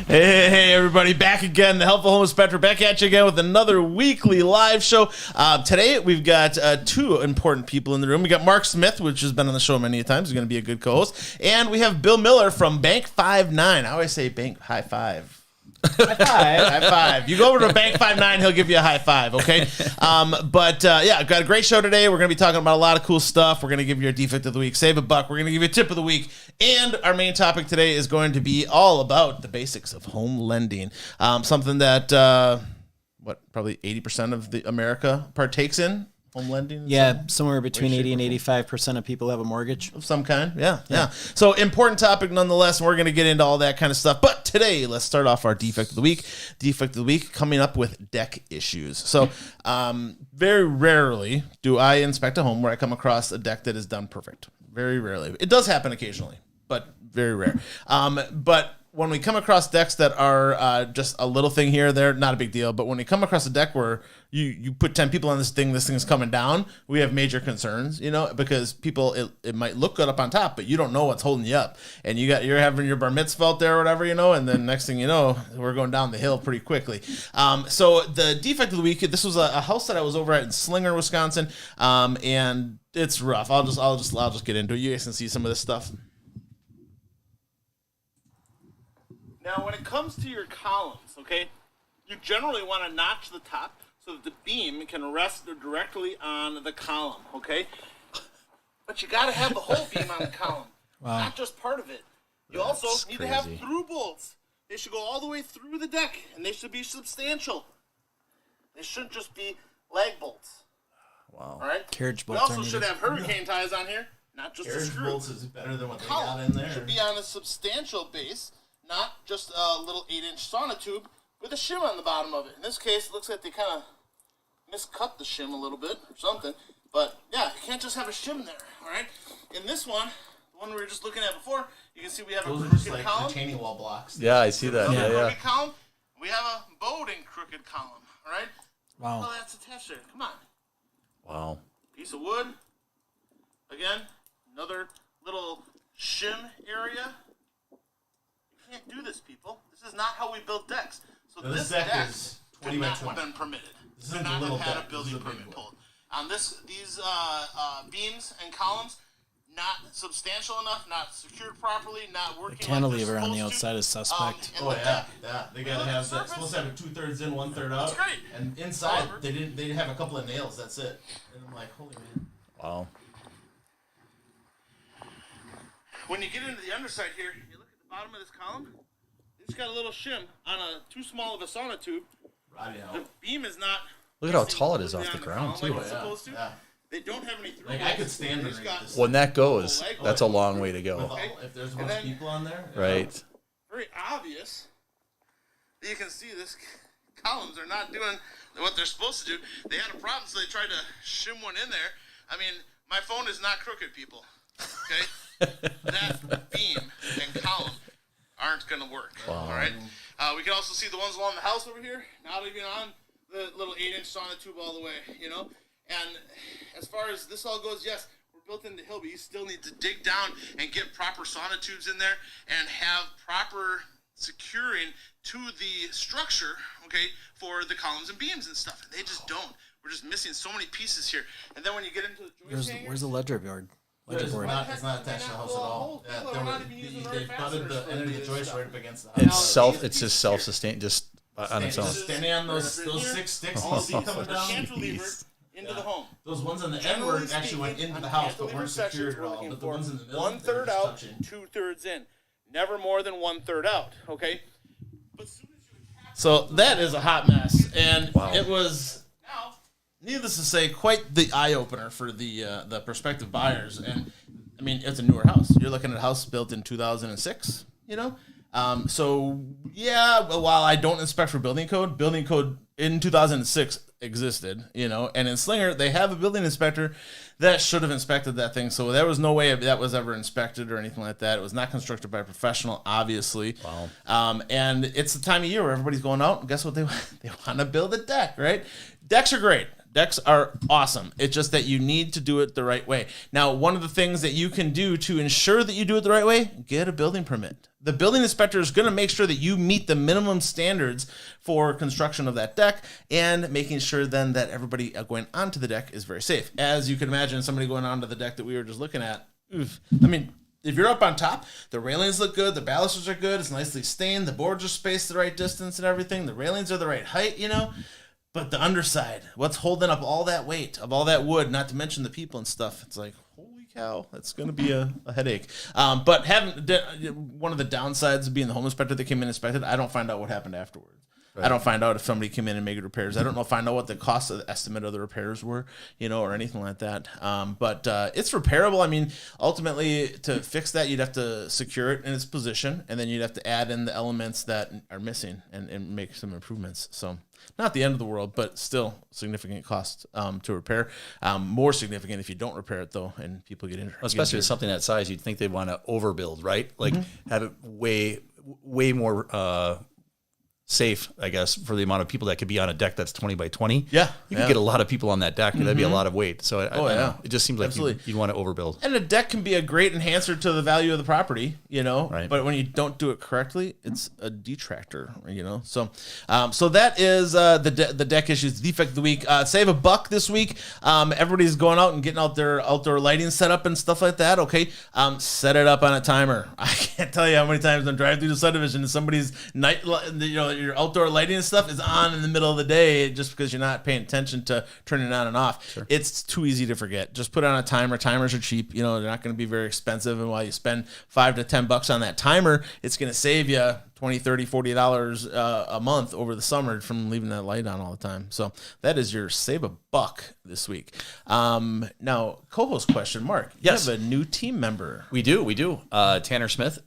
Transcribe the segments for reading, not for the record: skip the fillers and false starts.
Hey, everybody, back again. The Helpful Home Inspector back at you again with another weekly live show. Today, we've got two important people in the room. We got Mark Smith, which has been on the show many times. He's going to be a good co-host. And we have Bill Miller from Bank 59. I always say Bank High Five. High five. High five. You go over to Bank 59, he'll give you a high five, okay? Yeah, got a great show today. We're going to be talking about a lot of cool stuff. We're going to give you a defect of the week, save a buck. We're going to give you a tip of the week. And our main topic today is going to be all about the basics of home lending. Something that, probably 80% of the America partakes in. Home lending? Yeah, somewhere between 80 and 85% of people have a mortgage. Of some kind, yeah. So important topic nonetheless, and we're going to get into all that kind of stuff. But today, let's start off our defect of the week. Defect of the week coming up with deck issues. So very rarely do I inspect a home where I come across a deck that is done perfect. Very rarely. It does happen occasionally, but very rare. But when we come across decks that are just a little thing here or there, not a big deal. But when we come across a deck where you put 10 people on this thing is coming down, we have major concerns, because people, it might look good up on top, but you don't know what's holding you up. And you're having your bar mitzvah out there or whatever, and then next thing you know, we're going down the hill pretty quickly. So the defect of the week, this was a house that I was over at in Slinger, Wisconsin, and it's rough. I'll just get into it. You guys can see some of this stuff. Now, when it comes to your columns, okay, you generally want to notch the top so that the beam can rest directly on the column, okay? But you got to have the whole beam on the column, not just part of it. You also need to have through bolts. They should go all the way through the deck, and they should be substantial. They shouldn't just be leg bolts. Wow. All right? Carriage bolts. We also should have hurricane ties on here, not just a screw. Carriage bolts is better than what they got in there. Should be on a substantial base. Not just a little 8-inch sonotube with a shim on the bottom of it. In this case, it looks like they kind of miscut the shim a little bit or something. But, yeah, you can't just have a shim there, all right? In this one, the one we were just looking at before, you can see we have a crooked column. Retaining wall blocks. Yeah, I see that. Yeah. Crooked column. We have a bowed-in crooked column, all right? Wow. Oh, that's attached there. Come on. Wow. Piece of wood. Again, another little shim area. Can't do this, people. This is not how we build decks. So now this deck is 20 by 20. Have been permitted. This is not have had a building permit pulled. On these beams and columns, not substantial enough, not secured properly, not working. The cantilever on the outside is suspect. Yeah. They gotta have that. Supposed to have it 2/3 in, 1/3 out. That's great. And inside, they didn't. They have a couple of nails. That's it. And I'm like, holy man. Wow. When you get into the underside here, you look at the bottom of this column. It's got a little shim on a too small of a sonotube. Right. The beam is not. Look at how tall it is off the ground too. Like it's supposed to. Yeah. They don't have any through. Like I could stand underneath this. When that goes, that's a long way to go. Okay. If there's a bunch of people on there. Right. Very obvious. You can see this columns are not doing what they're supposed to do. They had a problem, so they tried to shim one in there. I mean, my phone is not crooked, people. Okay. That beam and column aren't going to work. Wow. All right. We can also see the ones along the house over here, not even on the little 8-inch sonotube all the way, And as far as this all goes, yes, we're built into hill, but you still need to dig down and get proper sonotubes in there and have proper securing to the structure, okay, for the columns and beams and stuff. And they just don't. We're just missing so many pieces here. And then when you get into the joist where's the ledger board? It's not attached to the house at all. They butted the end of the joist right up against the house. It's just self-sustained, just on its own. Just standing on those 6 sticks you see coming down. Cantilever into the home. Those ones on the end actually went into the house, but weren't secured at all. But the ones in the middle, 1/3 out, 2/3 in. Never more than 1/3 out. Okay. So that is a hot mess, and it was. Needless to say, quite the eye-opener for the prospective buyers. And, I mean, it's a newer house. You're looking at a house built in 2006, So, yeah, while I don't inspect for building code in 2006 existed, And in Slinger, they have a building inspector that should have inspected that thing. So there was no way that was ever inspected or anything like that. It was not constructed by a professional, obviously. Wow. And it's the time of year where everybody's going out. And guess what? They want to build a deck, right? Decks are great. Decks are awesome. It's just that you need to do it the right way. Now, one of the things that you can do to ensure that you do it the right way, get a building permit. The building inspector is going to make sure that you meet the minimum standards for construction of that deck and making sure then that everybody going onto the deck is very safe. As you can imagine, somebody going onto the deck that we were just looking at, oof. I mean, if you're up on top, the railings look good, the balusters are good, it's nicely stained, the boards are spaced the right distance and everything, the railings are the right height, but the underside, what's holding up all that weight of all that wood, not to mention the people and stuff, it's like, holy cow, that's going to be a headache. But one of the downsides of being the home inspector that came in and inspected, I don't find out what happened afterwards. Right. I don't find out if somebody came in and made repairs. I don't know if I know what the cost of the estimate of the repairs were, or anything like that. But it's repairable. I mean, ultimately, to fix that, you'd have to secure it in its position, and then you'd have to add in the elements that are missing and make some improvements. So not the end of the world, but still significant cost to repair. More significant if you don't repair it, though, and people get injured. Especially with something that size, you'd think they'd want to overbuild, right? Like have it way more safe, I guess, for the amount of people that could be on a deck that's 20 by 20. Yeah. You could get a lot of people on that deck, and that'd be a lot of weight. So I don't know. It just seems like you'd want to overbuild. And a deck can be a great enhancer to the value of the property, Right. But when you don't do it correctly, it's a detractor, So that is the deck issues defect of the week. Save $1 this week. Everybody's going out and getting out their outdoor lighting set up and stuff like that. Okay. Set it up on a timer. I can't tell you how many times I'm driving through the subdivision and somebody's night, your outdoor lighting and stuff is on in the middle of the day just because you're not paying attention to turning it on and off. Sure. It's too easy to forget. Just put on a timer. Timers are cheap. They're not going to be very expensive. And while you spend $5 to $10 on that timer, it's going to save you $20, $30, $40 a month over the summer from leaving that light on all the time. So that is your save $1 this week. Now, co-host question, Mark. Yes. You have a new team member. We do. Tanner Smith.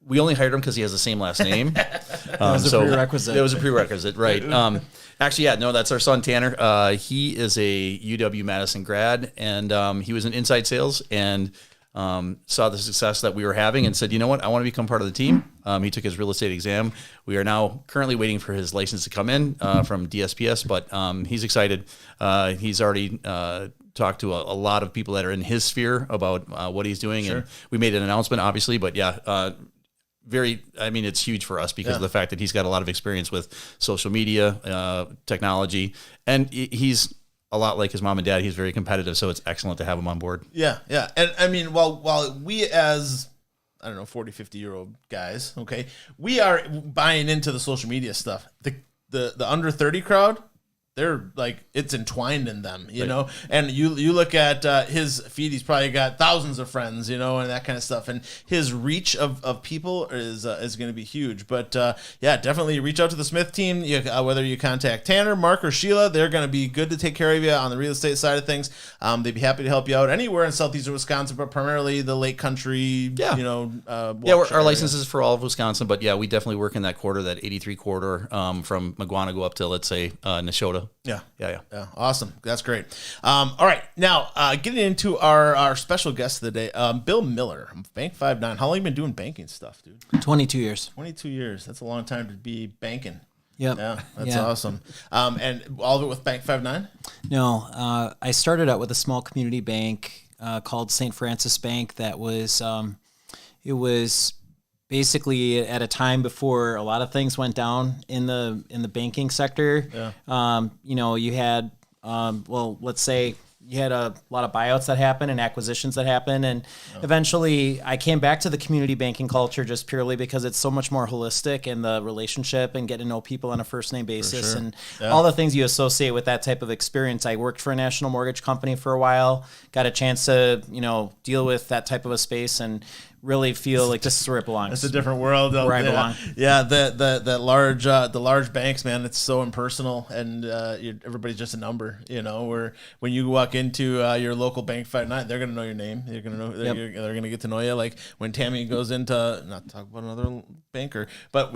We only hired him because he has the same last name. That was a prerequisite. It was a prerequisite, right. Actually, no, that's our son, Tanner. He is a UW-Madison grad, and he was in inside sales and saw the success that we were having and said, you know what, I want to become part of the team. He took his real estate exam. We are now currently waiting for his license to come in from DSPS, but he's excited. He's already talked to a lot of people that are in his sphere about what he's doing. Sure. And we made an announcement, obviously, but it's huge for us because of the fact that he's got a lot of experience with social media, technology, and he's a lot like his mom and dad. He's very competitive, so it's excellent to have him on board. Yeah. And I mean, while we as 40, 50-year-old guys, okay, we are buying into the social media stuff. The under 30 crowd, they're like, it's entwined in them, know? And you look at his feed, he's probably got thousands of friends, and that kind of stuff. And his reach of people is going to be huge. But definitely reach out to the Smith team. Whether you contact Tanner, Mark, or Sheila, they're going to be good to take care of you on the real estate side of things. They'd be happy to help you out anywhere in southeastern Wisconsin, but primarily the Lake Country, our license is for all of Wisconsin, but we definitely work in that quarter, that 83 quarter from Mugwanago up to, let's say, Neshota. Yeah. Awesome. That's great. All right. Now, getting into our special guest of the day, Bill Miller, Bank 5-9. How long have you been doing banking stuff, dude? 22 years. 22 years. That's a long time to be banking. Yep. Yeah, that's awesome. And all of it with Bank 5-9? No. I started out with a small community bank called St. Francis Bank that was, it was basically at a time before a lot of things went down in the banking sector. Yeah. You had, let's say you had a lot of buyouts that happened and acquisitions that happened. And eventually I came back to the community banking culture just purely because it's so much more holistic in the relationship and getting to know people on a first name basis and all the things you associate with that type of experience. I worked for a national mortgage company for a while, got a chance to, deal with that type of a space and really feel like this is where it belongs. It's a different world. Where I belong. Yeah, the large banks, man, it's so impersonal, and everybody's just a number. Where when you walk into your local Bank 5-9, they're gonna know your name. They're gonna know. They're gonna get to know you. Like when Tammy goes into, not to talk about another banker, but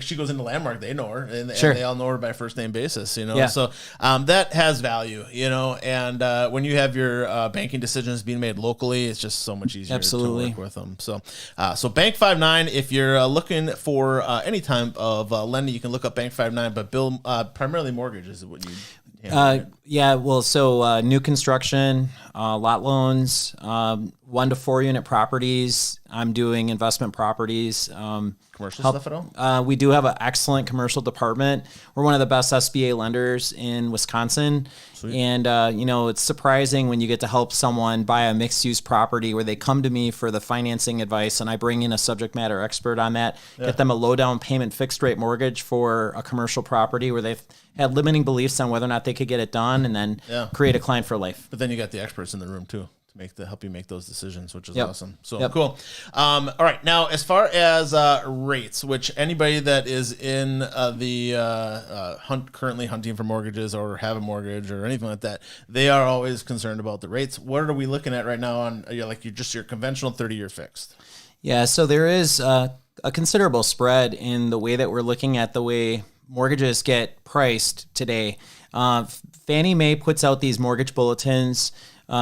she goes into Landmark, they know her, and they all know her by first name basis. So that has value. And when you have your banking decisions being made locally, it's just so much easier. Absolutely. To work with them. So Bank 5-9, if you're looking for any type of lending, you can look up Bank 5-9, but Bill, primarily mortgage is what you Yeah, well, so new construction, lot loans, 1 to 4 unit properties. I'm doing investment properties. Commercial stuff at all? We do have an excellent commercial department. We're one of the best SBA lenders in Wisconsin. Sweet. And, it's surprising when you get to help someone buy a mixed use property where they come to me for the financing advice and I bring in a subject matter expert on that, get them a low down payment fixed rate mortgage for a commercial property where they've had limiting beliefs on whether or not they could get it done, and then create a client for life. But then you got the experts in the room too to help you make those decisions, which is awesome. So cool. All right, now as far as rates, which anybody that is in currently hunting for mortgages or have a mortgage or anything like that, they are always concerned about the rates. What are we looking at right now on your conventional 30-year fixed? Yeah, so there is a considerable spread in the way that we're looking at the way mortgages get priced today. Fannie Mae puts out these mortgage bulletins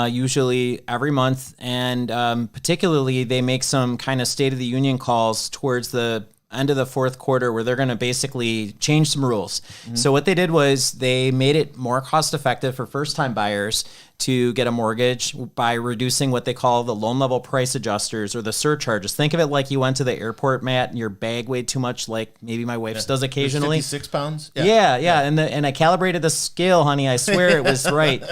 usually every month, and particularly they make some kind of State of the Union calls towards the end of the fourth quarter where they're going to basically change some rules. Mm-hmm. So what they did was they made it more cost effective for first-time buyers to get a mortgage by reducing what they call the loan level price adjusters or the surcharges. Think of it like you went to the airport, Matt, and your bag weighed too much, like maybe my wife's does occasionally. 56 pounds? Yeah. And I calibrated the scale, honey. I swear it was right.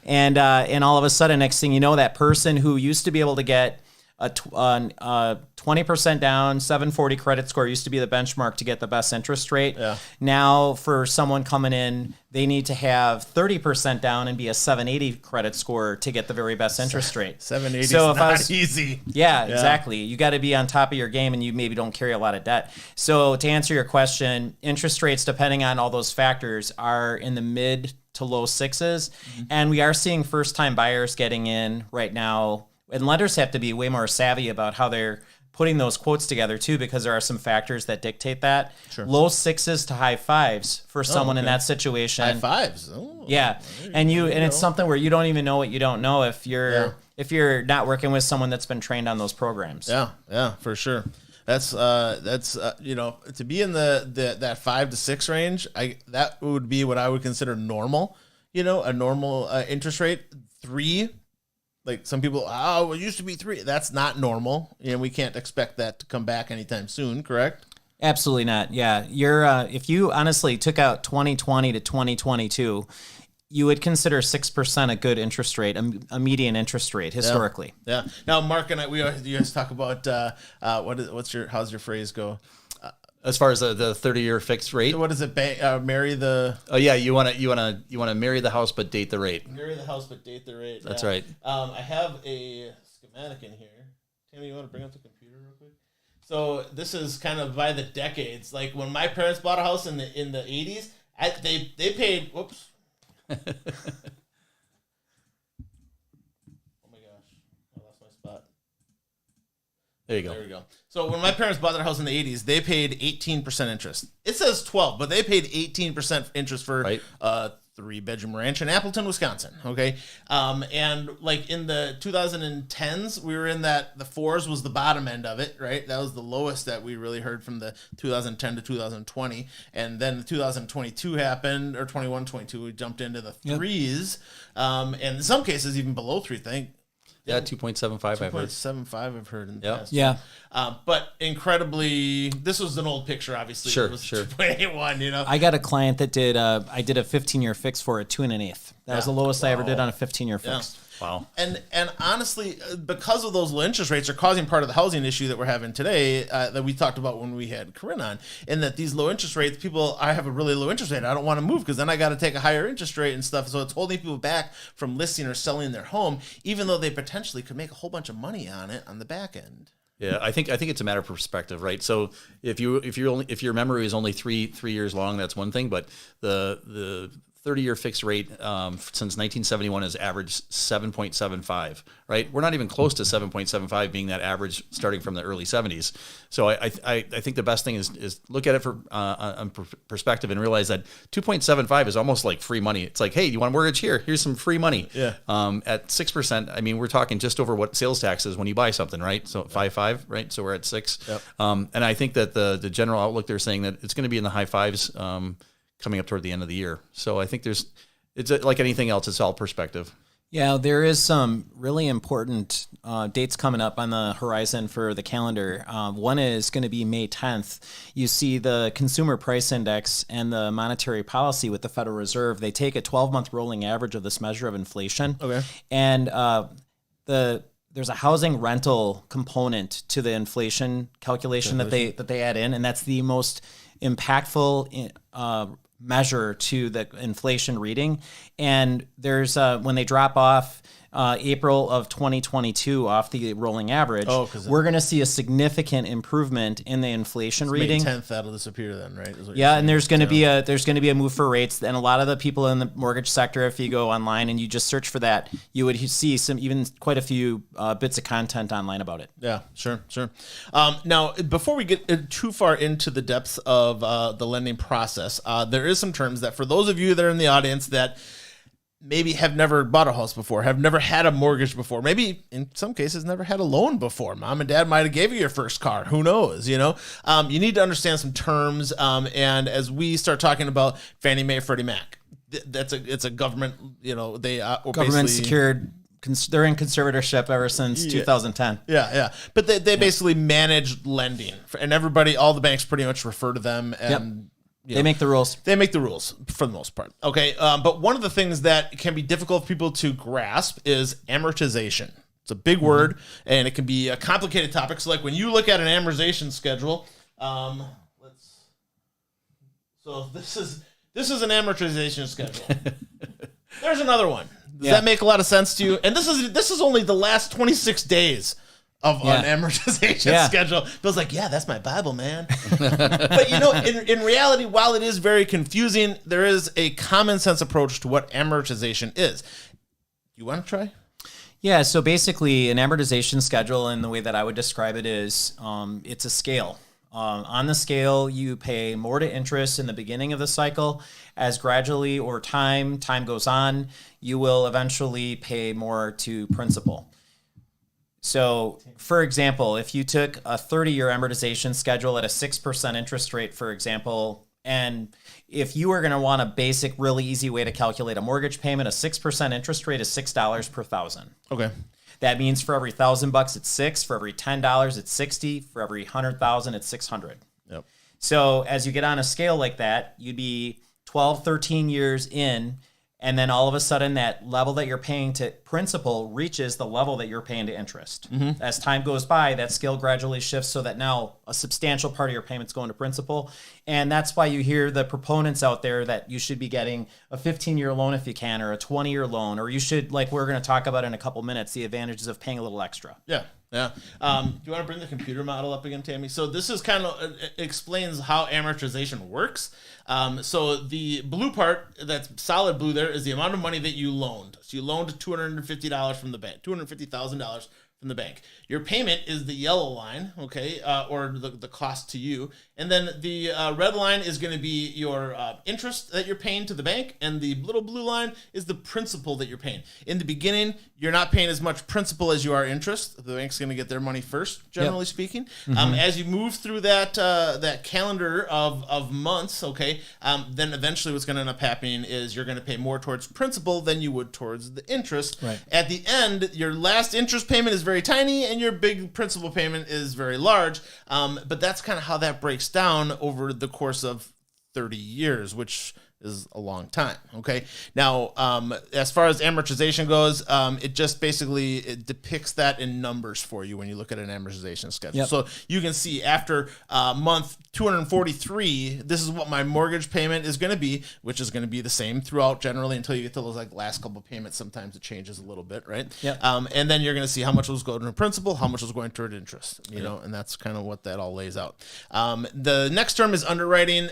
And all of a sudden, next thing you know, that person who used to be able to get a 20% down, 740 credit score used to be the benchmark to get the best interest rate. Yeah. Now, for someone coming in, they need to have 30% down and be a 780 credit score to get the very best interest rate. 780 is not easy. Yeah, exactly. You got to be on top of your game, and you maybe don't carry a lot of debt. So to answer your question, interest rates, depending on all those factors, are in the mid to low sixes. Mm-hmm. And we are seeing first-time buyers getting in right now. And lenders have to be way more savvy about how they're putting those quotes together too, because there are some factors that dictate that. Sure. Low sixes to high fives for someone in that situation. High fives. Oh, yeah. And it's something where you don't even know what you don't know if you're not working with someone that's been trained on those programs. Yeah, for sure. That's to be in that 5 to 6 range, that would be what I would consider normal. A normal interest rate. 3. Like some people, it used to be 3. That's not normal. We can't expect that to come back anytime soon, correct? Absolutely not. Yeah. If you honestly took out 2020 to 2022, you would consider 6% a good interest rate, a median interest rate historically. Yeah. Now, Mark and I, you guys talk about how's your phrase go? As far as the 30-year fixed rate, what is it? Marry the. Oh yeah, you want to marry the house but date the rate. Marry the house but date the rate. That's right. I have a schematic in here. Tammy, you want to bring up the computer real quick? So this is kind of by the decades. Like when my parents bought a house in the 80s, they paid. Whoops. Oh my gosh, I lost my spot. There you go. There we go. So when my parents bought their house in the 80s, they paid 18% interest. It says 12, but they paid 18% interest for a 3-bedroom ranch in Appleton, Wisconsin. Okay. And like in the 2010s, we were in that the 4s was the bottom end of it, right? That was the lowest that we really heard from the 2010 to 2020. And then the 2022 happened, or 21, 22, we jumped into the 3s. And in some cases, even below 3, I think. Yeah, 2.75 I've heard. 2.75 I've heard in the past. Yeah. But incredibly, this was an old picture, obviously. Sure, it was sure. 2.81, I got a client that I did a 15-year fix for at 2 1/8. That was the lowest I ever did on a 15-year fix. Wow. And honestly, because of those low interest rates are causing part of the housing issue that we're having today that we talked about when we had Corinne on, in that these low interest rates, I have a really low interest rate. I don't want to move because then I got to take a higher interest rate and stuff. So it's holding people back from listing or selling their home, even though they potentially could make a whole bunch of money on it on the back end. Yeah, I think it's a matter of perspective, right? So if your memory is only three years long, that's one thing, but the 30-year fixed rate since 1971 has averaged 7.75, right? We're not even close to 7.75 being that average starting from the early 70s. So I think the best thing is look at it on perspective and realize that 2.75 is almost like free money. It's like, hey, you want a mortgage? Here's some free money. Yeah. At 6%, I mean, we're talking just over what sales tax is when you buy something, right? So 5.5, right? So we're at 6. Yep. And I think that the general outlook, they're saying that it's going to be in the high 5s coming up toward the end of the year. So I think it's like anything else. It's all perspective. Yeah, there is some really important dates coming up on the horizon for the calendar. One is going to be May 10th. You see the Consumer Price Index and the monetary policy with the Federal Reserve. They take a 12-month rolling average of this measure of inflation. Okay. And there's a housing rental component to the inflation calculation that they add in, and that's the most impactful measure to the inflation reading. And there's when they drop off April of 2022 off the rolling average, we're going to see a significant improvement in the inflation reading. May 10th, that'll disappear then, right? Yeah, and there's going to be a move for rates, and a lot of the people in the mortgage sector, if you go online and you just search for that, you would see quite a few bits of content online about it. Yeah, sure. Now, before we get too far into the depths of the lending process, there is some terms that for those of you that are in the audience that maybe have never bought a house before, have never had a mortgage before, maybe in some cases never had a loan before. Mom and dad might have gave you your first car. Who knows? You need to understand some terms. And as we start talking about Fannie Mae, Freddie Mac, it's a government. They government secured. They're in conservatorship ever since 2010. Yeah. But they basically manage lending, and all the banks pretty much refer to them and. They make the rules. They make the rules for the most part. Okay. But one of the things that can be difficult for people to grasp is amortization. It's a big word, and it can be a complicated topic. So like when you look at an amortization schedule, this is an amortization schedule. There's another one. Does that make a lot of sense to you? And this is only the last 26 days of an amortization schedule. Bill's like, yeah, that's my Bible, man. But in reality, while it is very confusing, there is a common sense approach to what amortization is. You want to try? Yeah, so basically an amortization schedule, and the way that I would describe it is it's a scale. On the scale, you pay more to interest in the beginning of the cycle. As gradually or time goes on, you will eventually pay more to principal. So, for example, if you took a 30-year amortization schedule at a 6% interest rate, for example, and if you were going to want a basic, really easy way to calculate a mortgage payment, a 6% interest rate is $6 per thousand. Okay. That means for every $1,000 it's $6, for every $10 it's $60, for every $100,000 it's $600. Yep. So as you get on a scale like that, you'd be 12, 13 years in, and then all of a sudden that level that you're paying to principal reaches the level that you're paying to interest. Mm-hmm. As time goes by, that scale gradually shifts so that now a substantial part of your payment's going to principal. And that's why you hear the proponents out there that you should be getting a 15-year loan if you can, or a 20-year loan, or you should, like we're going to talk about in a couple minutes, the advantages of paying a little extra. Yeah. Do you want to bring the computer model up again, Tammy? So this is kind of explains how amortization works. So the blue part, that's solid blue there, is the amount of money that you loaned. So you loaned $250 from the bank, $250,000 from the bank. Your payment is the yellow line, okay, or the cost to you. And then the red line is going to be your interest that you're paying to the bank, and the little blue line is the principal that you're paying. In the beginning, you're not paying as much principal as you are interest. The bank's going to get their money first, generally speaking. Mm-hmm. As you move through that calendar of months, okay, then eventually what's going to end up happening is you're going to pay more towards principal than you would towards the interest. Right. At the end, your last interest payment is very tiny, and your big principal payment is very large. But that's kind of how that breaks down over the course of 30 years, which is a long time. Okay. Now, as far as amortization goes, it just basically depicts that in numbers for you when you look at an amortization schedule. Yep. So you can see after month 243, this is what my mortgage payment is going to be, which is going to be the same throughout generally until you get to those like last couple of payments. Sometimes it changes a little bit, right? Yep. And then you're going to see how much was going to principal, how much was going toward interest, and that's kind of what that all lays out. The next term is underwriting.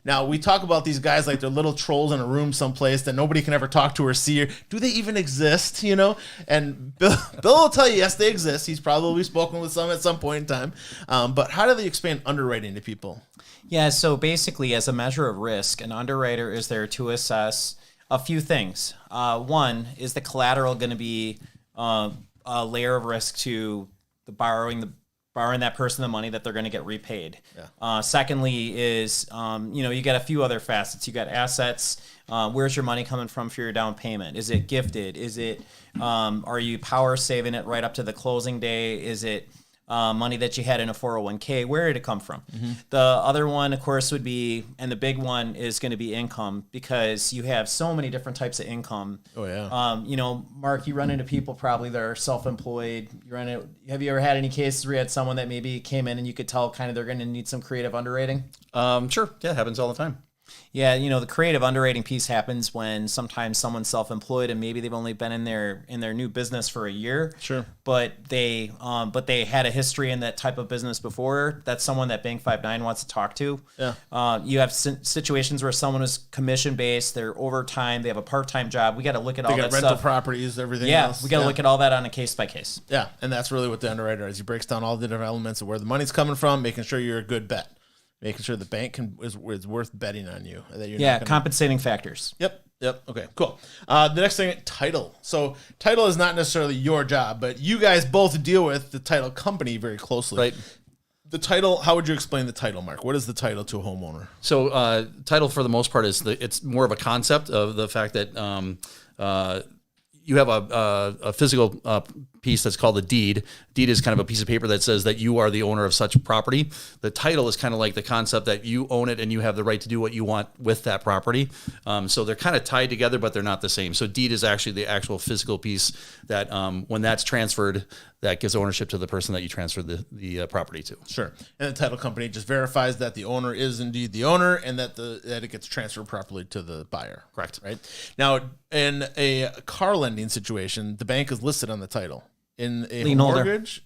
Now we talk about these guys like they're little trolls in a room someplace that nobody can ever talk to or see. Do they even exist? And Bill will tell you, yes, they exist. He's probably spoken with some at some point in time. But how do they explain underwriting to people? Yeah, so basically, as a measure of risk, an underwriter is there to assess a few things. One, is the collateral going to be a layer of risk to the borrowing, borrowing that person the money that they're going to get repaid. Secondly is, you got a few other facets. You got assets. Where's your money coming from for your down payment? Is it gifted? Is it, are you power saving it right up to the closing day? Is it money that you had in a 401k? Where did it come from? The other one, of course, would be, and the big one is going to be income, because you have so many different types of income. Oh yeah. Mark, you run into people probably that are self-employed. Have you ever had any cases where you had someone that maybe came in and you could tell kind of they're going to need some creative underwriting? Sure. Yeah, it happens all the time. Yeah, the creative underwriting piece happens when sometimes someone's self-employed and maybe they've only been in their new business for a year. Sure. But they had a history in that type of business before. That's someone that Bank 59 wants to talk to. Yeah. You have situations where someone is commission based, they're overtime, they have a part-time job. We got to look at all that rental stuff. properties, everything Yeah, else. we got to look at all that on a case by case. Yeah, and that's really what the underwriter is. He breaks down all the different elements of where the money's coming from, making sure you're a good bet. Making sure the bank is worth betting on you. That you're not gonna... compensating factors. Yep. Okay, cool. The next thing, title. So title is not necessarily your job, but you guys both deal with the title company very closely. Right. The title, how would you explain the title, Mark? What is the title to a homeowner? So title for the most part it's more of a concept of the fact that you have a physical piece that's called a deed. Deed is kind of a piece of paper that says that you are the owner of such property. The title is kind of like the concept that you own it and you have the right to do what you want with that property. So they're kind of tied together, but they're not the same. So deed is actually the actual physical piece that when that's transferred, that gives ownership to the person that you transferred the property to. Sure. And the title company just verifies that the owner is indeed the owner and that it gets transferred properly to the buyer. Correct. Right. Now, in a car lending situation, the bank is listed on the title. In a Lien holder. mortgage,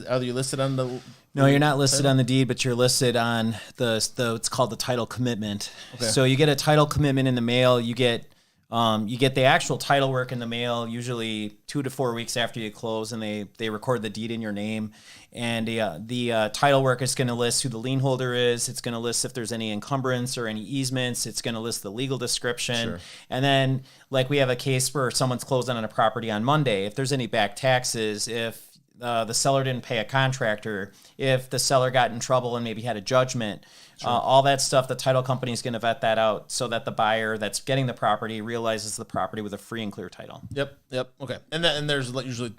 are you listed on the? No, you're not listed on the deed, but you're listed on the it's called the title commitment. Okay. So you get a title commitment in the mail. You get the actual title work in the mail, usually 2 to 4 weeks after you close, and they record the deed in your name. And the title work is going to list who the lien holder is. It's going to list if there's any encumbrance or any easements. It's going to list the legal description. Sure. And then, like, we have a case where someone's closing on a property on Monday. If there's any back taxes, if the seller didn't pay a contractor, if the seller got in trouble and maybe had a judgment, all that stuff, the title company is going to vet that out so that the buyer that's getting the property realizes the property with a free and clear title. Yep. Okay. And there's usually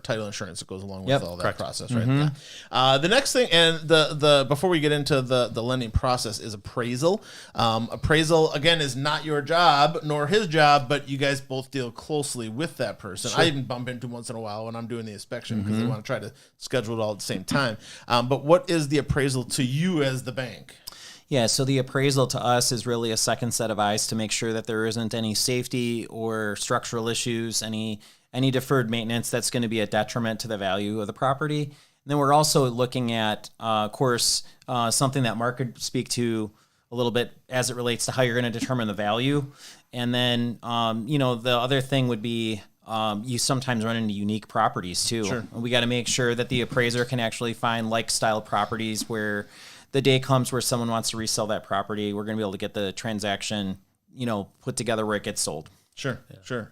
title insurance that goes along with all that Correct. process, right? Yeah. The next thing, and the before we get into the lending process, is appraisal. Appraisal, again, is not your job nor his job, but you guys both deal closely with that person. Sure. I even bump into once in a while when I'm doing the inspection because they want to try to schedule it all at the same time. But what is the appraisal to you as the bank? Yeah, so the appraisal to us is really a second set of eyes to make sure that there isn't any safety or structural issues, any deferred maintenance that's going to be a detriment to the value of the property. And then we're also looking at, of course, something that Mark could speak to a little bit as it relates to how you're going to determine the value. And then, the other thing would be you sometimes run into unique properties too. Sure. We got to make sure that the appraiser can actually find like-style properties where the day comes where someone wants to resell that property, we're going to be able to get the transaction, put together where it gets sold. Sure.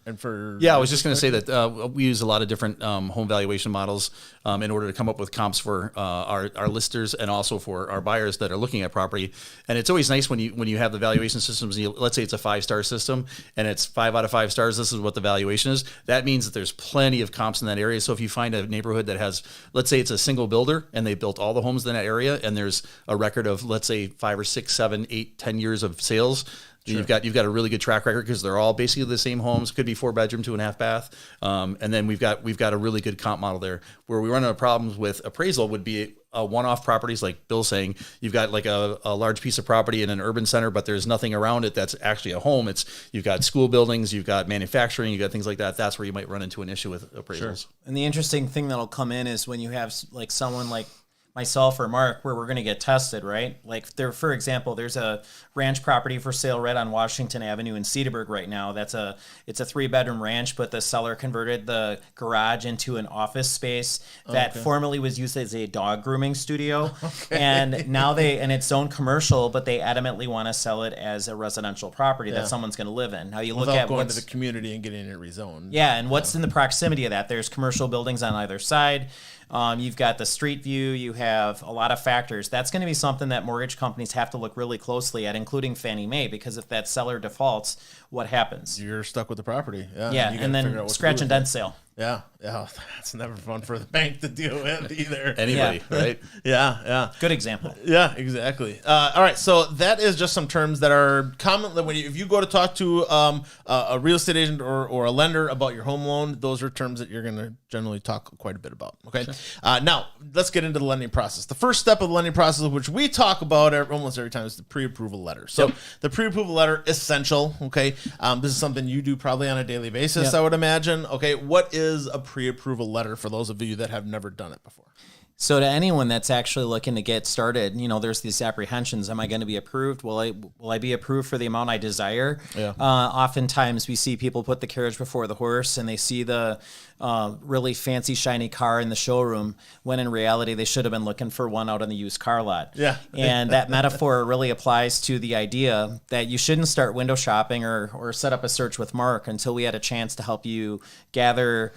And I was just going to say that we use a lot of different home valuation models in order to come up with comps for our listers and also for our buyers that are looking at property. And it's always nice when you have the valuation systems. Let's say it's a 5-star system and it's 5 out of 5 stars. This is what the valuation is. That means that there's plenty of comps in that area. So if you find a neighborhood that has, let's say it's a single builder and they built all the homes in that area, and there's a record of, let's say, 5 or 6, 7, 8, 10 years of sales. Sure. You've got a really good track record because they're all basically the same homes. Could be 4-bedroom, 2.5 bath, and then we've got a really good comp model there. Where we run into problems with appraisal would be one-off properties, like Bill's saying. You've got like a large piece of property in an urban center, but there's nothing around it that's actually a home. You've got school buildings, you've got manufacturing, you've got things like that. That's where you might run into an issue with appraisals. Sure. And the interesting thing that'll come in is when you have like someone like myself or Mark, where we're going to get tested, right? Like for example, there's a ranch property for sale right on Washington Avenue in Cedarburg right now. It's a 3-bedroom ranch, but the seller converted the garage into an office space that formerly was used as a dog grooming studio. And now and it's zoned commercial, but they adamantly want to sell it as a residential property that someone's going to live in. Now you look at going to the community and getting it rezoned. Yeah, and what's in the proximity of that? There's commercial buildings on either side. You've got the street view. You have a lot of factors. That's going to be something that mortgage companies have to look really closely at, including Fannie Mae, because if that seller defaults, what happens? You're stuck with the property. Yeah, Yeah, you gotta and figure out then what to scratch do and with it. dent sale. Yeah, that's never fun for the bank to deal with either. Anybody, right? Yeah. Good example. Yeah, exactly. All right, so that is just some terms that are commonly if you go to talk to a real estate agent or a lender about your home loan, those are terms that you're going to generally talk quite a bit about. Okay, now let's get into the lending process. The first step of the lending process, which we talk about almost every time, is the pre-approval letter. So the pre-approval letter, essential. Okay, this is something you do probably on a daily basis, I would imagine. Okay, what is a pre-approval letter for those of you that have never done it before? So to anyone that's actually looking to get started, there's these apprehensions. Am I going to be approved? Will I be approved for the amount I desire? Yeah. Oftentimes we see people put the carriage before the horse, and they see the really fancy, shiny car in the showroom, when in reality they should have been looking for one out on the used car lot. Yeah. And that metaphor really applies to the idea that you shouldn't start window shopping or set up a search with Mark until we had a chance to help you gather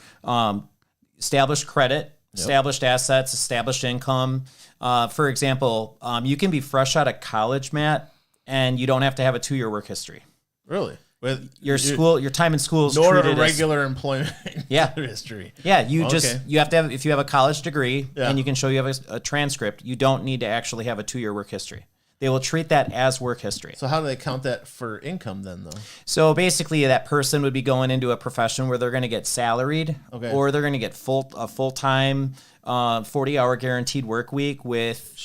established credit, established assets, established income. For example, you can be fresh out of college, Matt, and you don't have to have a 2-year work history. Really? With Your time in school is nor a treated as regular employment history. Yeah, you have to have, if you have a college degree Yeah. and you can show you have a transcript, you don't need to actually have a 2-year work history. They will treat that as work history. So how do they count that for income then, though? So basically, that person would be going into a profession where they're going to get salaried, Okay. or they're going to get a full-time 40-hour guaranteed work week with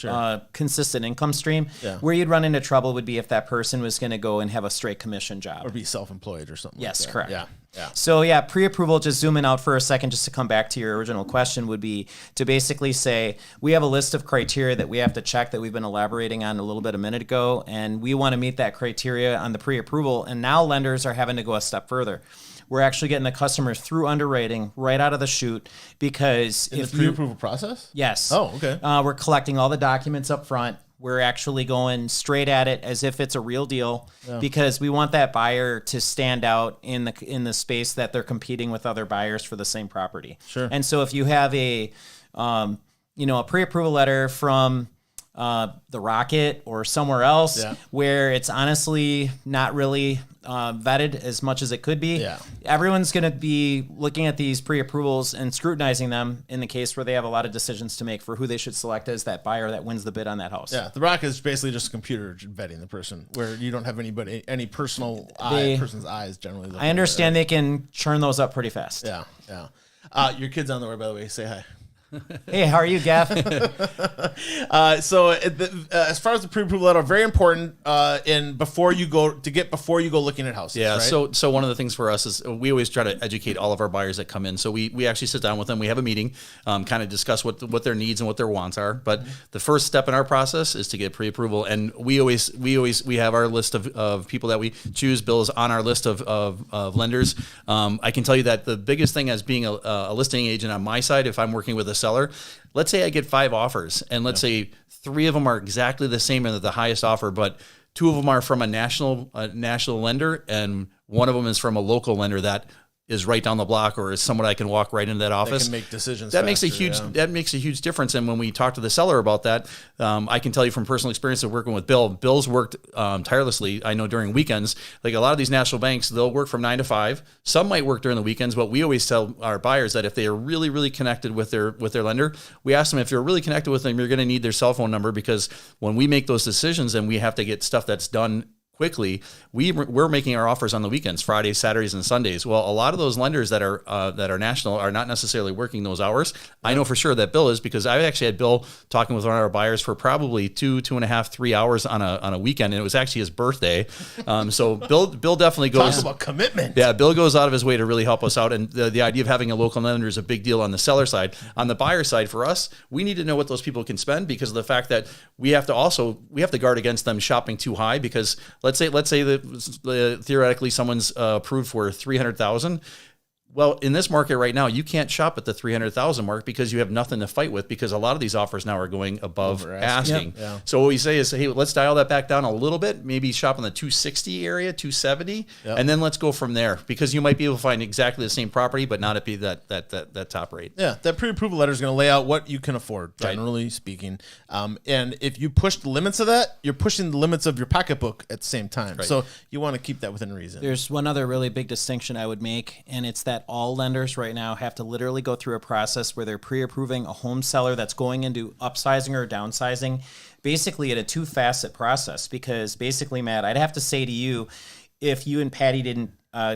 consistent income stream. Yeah. Where you'd run into trouble would be if that person was going to go and have a straight commission job. Or be self-employed or something Yes, like that. correct. Yeah. So pre-approval, just zooming out for a second, just to come back to your original question, would be to basically say, we have a list of criteria that we have to check that we've been elaborating on a little bit a minute ago, and we want to meet that criteria on the pre-approval, and now lenders are having to go a step further. We're actually getting the customers through underwriting right out of the chute, because In the pre-approval process? Yes. Oh, okay. We're collecting all the documents up front. We're actually going straight at it as if it's a real deal, because we want that buyer to stand out in the space that they're competing with other buyers for the same property. Sure. And so if you have a pre-approval letter from the Rocket or somewhere else where it's honestly not really vetted as much as it could be, everyone's going to be looking at these pre-approvals and scrutinizing them in the case where they have a lot of decisions to make for who they should select as that buyer that wins the bid on that house. Yeah, the Rock is basically just a computer vetting the person, where you don't have any person's eyes generally. I understand they can churn those up pretty fast. Yeah. Your kid's on the way, by the way. Say hi. Hey, how are you, Gaff? So as far as the pre-approval letter, very important before you go looking at houses. Yeah. Right? So one of the things for us is we always try to educate all of our buyers that come in. So we actually sit down with them. We have a meeting, kind of discuss what their needs and what their wants are. But the first step in our process is to get pre-approval, and we have our list of people that we choose. Bill is on our list of lenders. I can tell you that the biggest thing as being a listing agent on my side, if I'm working with a seller, let's say I get 5 offers, and let's say 3 of them are exactly the same and the highest offer, but 2 of them are from a national lender, and 1 of them is from a local lender that is right down the block, or is someone I can walk right into that office. They can make decisions. That makes a huge difference. And when we talk to the seller about that, I can tell you from personal experience of working with Bill. Bill's worked tirelessly. I know during weekends, like a lot of these national banks, they'll work from 9 to 5. Some might work during the weekends, but we always tell our buyers that if they are really, really connected with their lender, we ask them, if you're really connected with them, you're going to need their cell phone number, because when we make those decisions and we have to get stuff that's done quickly, we're making our offers on the weekends, Fridays, Saturdays, and Sundays. Well, a lot of those lenders that are national are not necessarily working those hours. I know for sure that Bill is, because I actually had Bill talking with one of our buyers for probably 2.5, 3 hours on a weekend, and it was actually his birthday. So Bill definitely goes. Talk about commitment. Yeah, Bill goes out of his way to really help us out, and the idea of having a local lender is a big deal on the seller side. On the buyer side, for us, we need to know what those people can spend, because of the fact that we have to guard against them shopping too high, because let's say that theoretically someone's approved for $300,000. Well, in this market right now, you can't shop at the 300,000 mark because you have nothing to fight with, because a lot of these offers now are going above Over asking. Yep. Yeah. So what we say is, hey, let's dial that back down a little bit, maybe shop in the 260 area, 270, and then let's go from there, because you might be able to find exactly the same property, but not at be that top rate. Yeah, that pre-approval letter is going to lay out what you can afford, generally speaking. And if you push the limits of that, you're pushing the limits of your pocketbook at the same time. So you want to keep that within reason. There's one other really big distinction I would make, and it's that all lenders right now have to literally go through a process where they're pre-approving a home seller that's going into upsizing or downsizing, basically at a two-facet process. Because basically, Matt, I'd have to say to you, if you and Patty didn't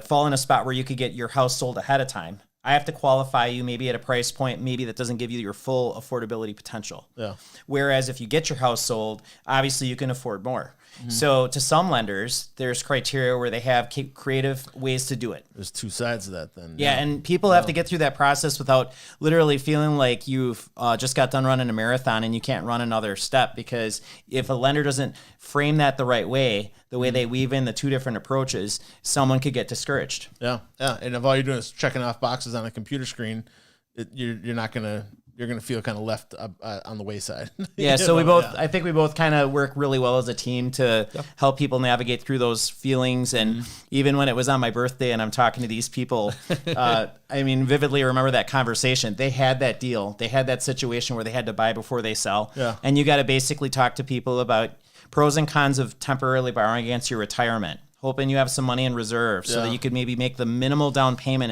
fall in a spot where you could get your house sold ahead of time, I have to qualify you maybe at a price point maybe that doesn't give you your full affordability potential. Yeah. Whereas if you get your house sold, obviously you can afford more. So to some lenders, there's criteria where they have creative ways to do it. There's two sides of that then. Yeah, and people have to get through that process without literally feeling like you've just got done running a marathon and you can't run another step, because if a lender doesn't frame that the right way, the way they weave in the two different approaches, someone could get discouraged. Yeah. And if all you're doing is checking off boxes on a computer screen, you're not going to... You're going to feel kind of left on the wayside. Yeah, so I think we both kind of work really well as a team to help people navigate through those feelings. And even when it was on my birthday and I'm talking to these people, I mean, vividly remember that conversation. They had that deal. They had that situation where they had to buy before they sell. Yeah. And you got to basically talk to people about pros and cons of temporarily borrowing against your retirement, hoping you have some money in reserve so that you could maybe make the minimal down payment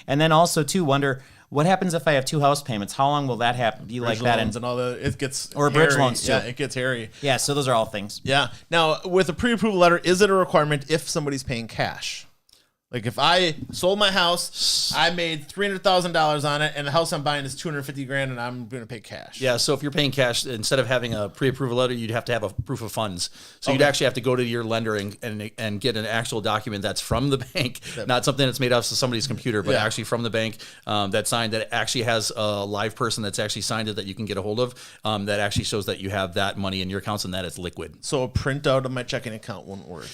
and then also too wonder, what happens if I have two house payments? How long will that happen? Be like that, and all the it gets or hairy. bridge loans too. Yeah, it gets hairy. Yeah, so those are all things. Yeah. Now, with a pre-approval letter, is it a requirement if somebody's paying cash? Like if I sold my house, I made $300,000 on it, and the house I'm buying is $250,000, and I'm going to pay cash. Yeah, so if you're paying cash, instead of having a pre-approval letter, you'd have to have a proof of funds. So you'd actually have to go to your lender and get an actual document that's from the bank, not something that's made off of somebody's computer, but actually from the bank that's signed, that actually has a live person that's actually signed it that you can get a hold of, that actually shows that you have that money in your accounts and that it's liquid. So a printout of my checking account won't work.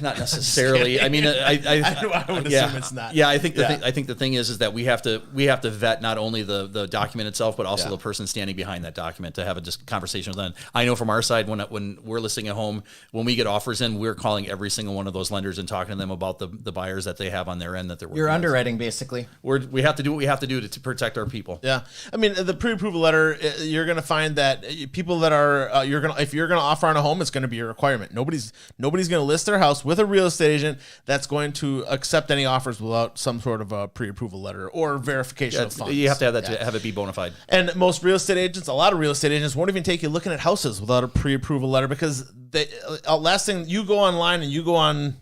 Not necessarily. I mean, I would assume it's not. Yeah, I think the thing is that we have to vet not only the document itself, but also the person standing behind that document to have a conversation with them. I know from our side, when we're listing a home, when we get offers in, we're calling every single one of those lenders and talking to them about the buyers that they have on their end that they're working You're with. underwriting basically. We have to do what we have to do to protect our people. Yeah, I mean the pre-approval letter. You're going to find that people that are if you're going to offer on a home, it's going to be a requirement. Nobody's going to list their house with a real estate agent that's going to accept any offers without some sort of a pre-approval letter or verification of funds. You have to have that to have it be bona fide. And most real estate agents, a lot of real estate agents won't even take you looking at houses without a pre-approval letter, because last thing, you go online and you go on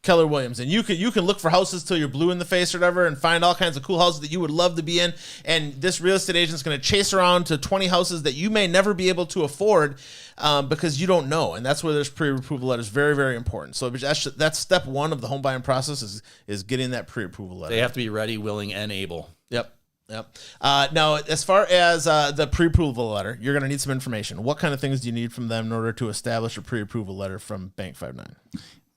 Keller Williams, and you can look for houses till you're blue in the face or whatever, and find all kinds of cool houses that you would love to be in. And this real estate agent's going to chase around to 20 houses that you may never be able to afford because you don't know. And that's where there's pre-approval letters very, very important. So that's step one of the home buying process is getting that pre-approval letter. They have to be ready, willing, and able. Yep. Now, as far as the pre-approval letter, you're going to need some information. What kind of things do you need from them in order to establish a pre-approval letter from Bank 59?